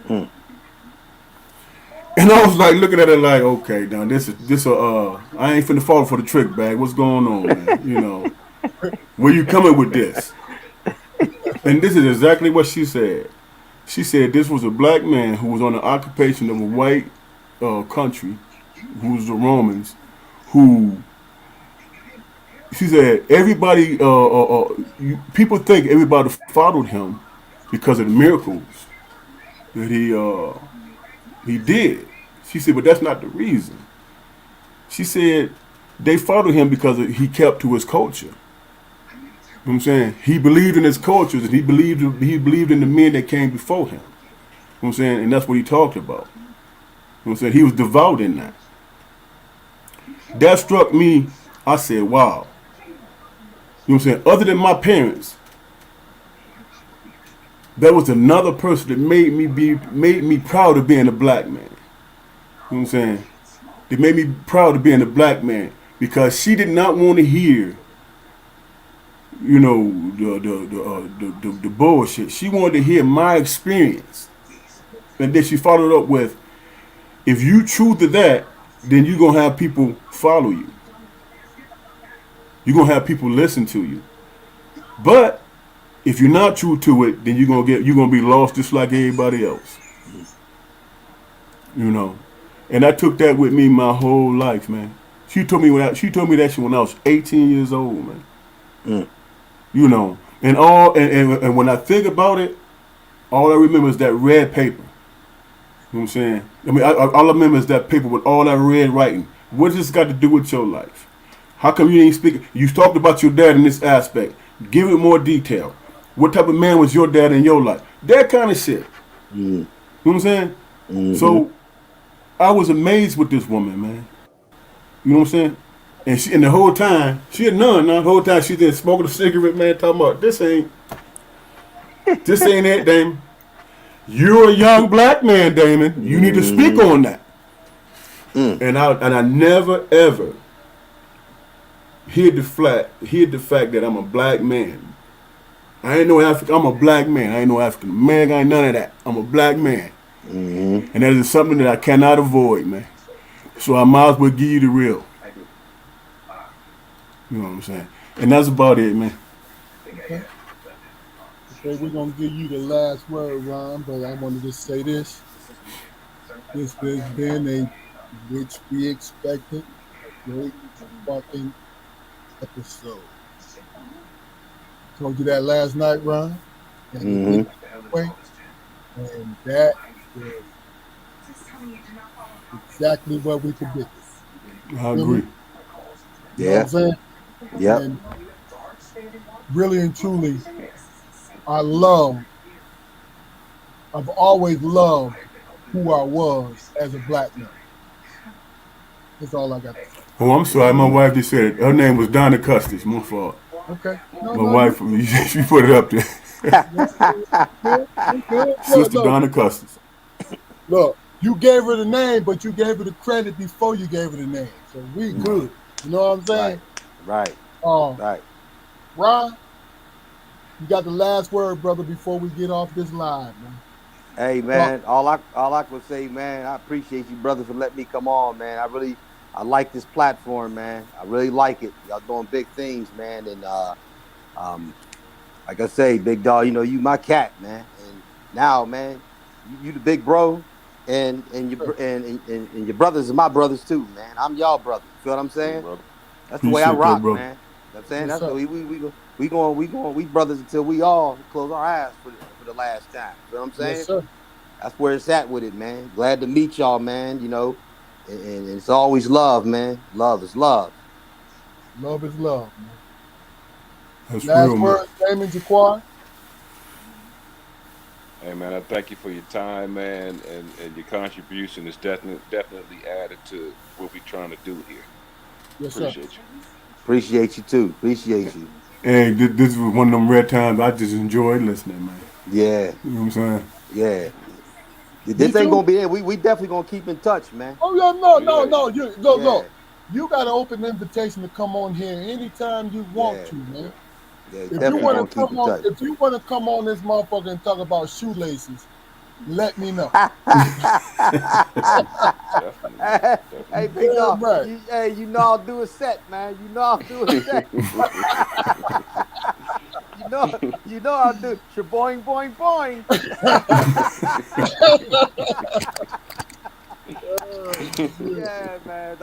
Speaker 2: Mm.
Speaker 3: And I was like looking at her like, okay, now I ain't finna fall for the trick bag. What's going on, man? Where you coming with this? And this is exactly what she said. She said this was a black man who was on the occupation of a white country, who was the Romans, who, she said, everybody, people think everybody followed him because of the miracles that he did. She said, but that's not the reason. She said they followed him because he kept to his culture. You know what I'm saying? He believed in his cultures and he believed in the men that came before him. You know what I'm saying? And that's what he talked about. You know what I'm saying? He was devout in that. That struck me. I said, wow. You know what I'm saying? Other than my parents, there was another person that made me proud of being a black man. You know what I'm saying? It made me proud of being a black man because she did not want to hear, the bullshit. She wanted to hear my experience, and then she followed up with, "If you true to that, then you're gonna have people follow you. You're gonna have people listen to you. But if you're not true to it, then you're gonna be lost just like everybody else." And I took that with me my whole life, man. She told me that shit when I was 18 years old, man.
Speaker 2: Mm.
Speaker 3: And when I think about it, all I remember is that red paper. You know what I'm saying? I mean, all I remember is that paper with all that red writing. What does this got to do with your life? How come you ain't speaking? You talked about your dad in this aspect. Give it more detail. What type of man was your dad in your life? That kind of shit.
Speaker 2: Mm.
Speaker 3: You know what I'm saying?
Speaker 2: Mm-hmm.
Speaker 3: So I was amazed with this woman, man. You know what I'm saying? And the whole time, she a nun now. The whole time she just smoking a cigarette, man, talking about this ain't it, Damon. You're a young black man, Damon. You need to speak on that. And I never ever hid the fact that I'm a black man. I ain't no African. I'm a black man. I ain't no African American. I ain't none of that. I'm a black man, and that is something that I cannot avoid, man. So I might as well give you the real. You know what I'm saying? And that's about it, man.
Speaker 1: Okay, we're gonna give you the last word, Ron. But I wanted to say this. This has been which we expected, a great fucking episode. Told you that last night, Ron. And and that was exactly what we predicted.
Speaker 3: I agree.
Speaker 1: You know what I'm saying?
Speaker 2: Yep.
Speaker 1: And really and truly, I've always loved who I was as a black man. That's all I got to say.
Speaker 3: Oh, I'm sorry. My wife just said it. Her name was Donna Custis. My fault.
Speaker 1: Okay.
Speaker 3: My wife, she put it up there. Sister Donna Custis.
Speaker 1: Look, you gave her the name, but you gave her the credit before you gave her the name. So we good. You know what I'm saying?
Speaker 2: Right.
Speaker 1: Right. Ron, you got the last word, brother, before we get off this live, man.
Speaker 2: Hey, man, all I could say, man, I appreciate you, brother, for letting me come on, man. I like this platform, man. I really like it. Y'all doing big things, man. And like I say, big dog, you my cat, man. And now, man, you the big bro, and your brothers are my brothers too, man. I'm y'all brother. You feel what I'm saying? That's the way I rock, man. You know what I'm saying? That's the we brothers until we all close our eyes for the last time. You know what I'm saying?
Speaker 1: Yes, sir.
Speaker 2: That's where it's at with it, man. Glad to meet y'all, man. And it's always love, man. Love is love.
Speaker 1: Love is love, man.
Speaker 3: That's
Speaker 1: last
Speaker 3: real,
Speaker 1: word, Damon Jaquar.
Speaker 4: Hey, man, I thank you for your time, man, and your contribution is definitely added to what we're trying to do here.
Speaker 1: Yes,
Speaker 4: Appreciate
Speaker 1: sir.
Speaker 4: you.
Speaker 2: Appreciate you too. Appreciate you.
Speaker 3: Hey, this was one of them rare times I just enjoyed listening, man.
Speaker 2: Yeah.
Speaker 3: You know what I'm saying?
Speaker 2: Yeah. This ain't gonna be it. We definitely gonna keep in touch, man.
Speaker 1: Oh yeah, no. Look. You got an open invitation to come on here anytime you want to, man.
Speaker 2: Yeah,
Speaker 1: if you want to come on, this motherfucker and talk about shoelaces, let me know.
Speaker 4: Definitely.
Speaker 2: Hey, big dog. You know I'll do a set, man. You know I'll do a set. you know I'll do shaboing, boing, boing. Yeah, man.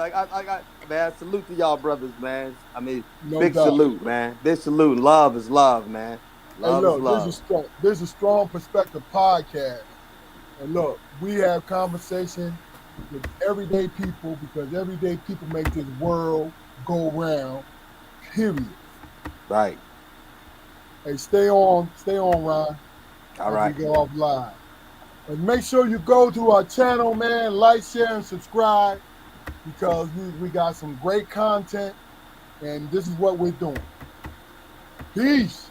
Speaker 2: Man, salute to y'all brothers, man. I mean, big salute, man. Big salute. Love is love, man. Love is love.
Speaker 1: This is a Strong Perspective podcast. And look, we have conversation with everyday people because everyday people make this world go round, period.
Speaker 2: Right.
Speaker 1: Hey, stay on, Ron.
Speaker 2: All right.
Speaker 1: We go off live. And make sure you go to our channel, man. Like, share, and subscribe because we got some great content, and this is what we're doing. Peace.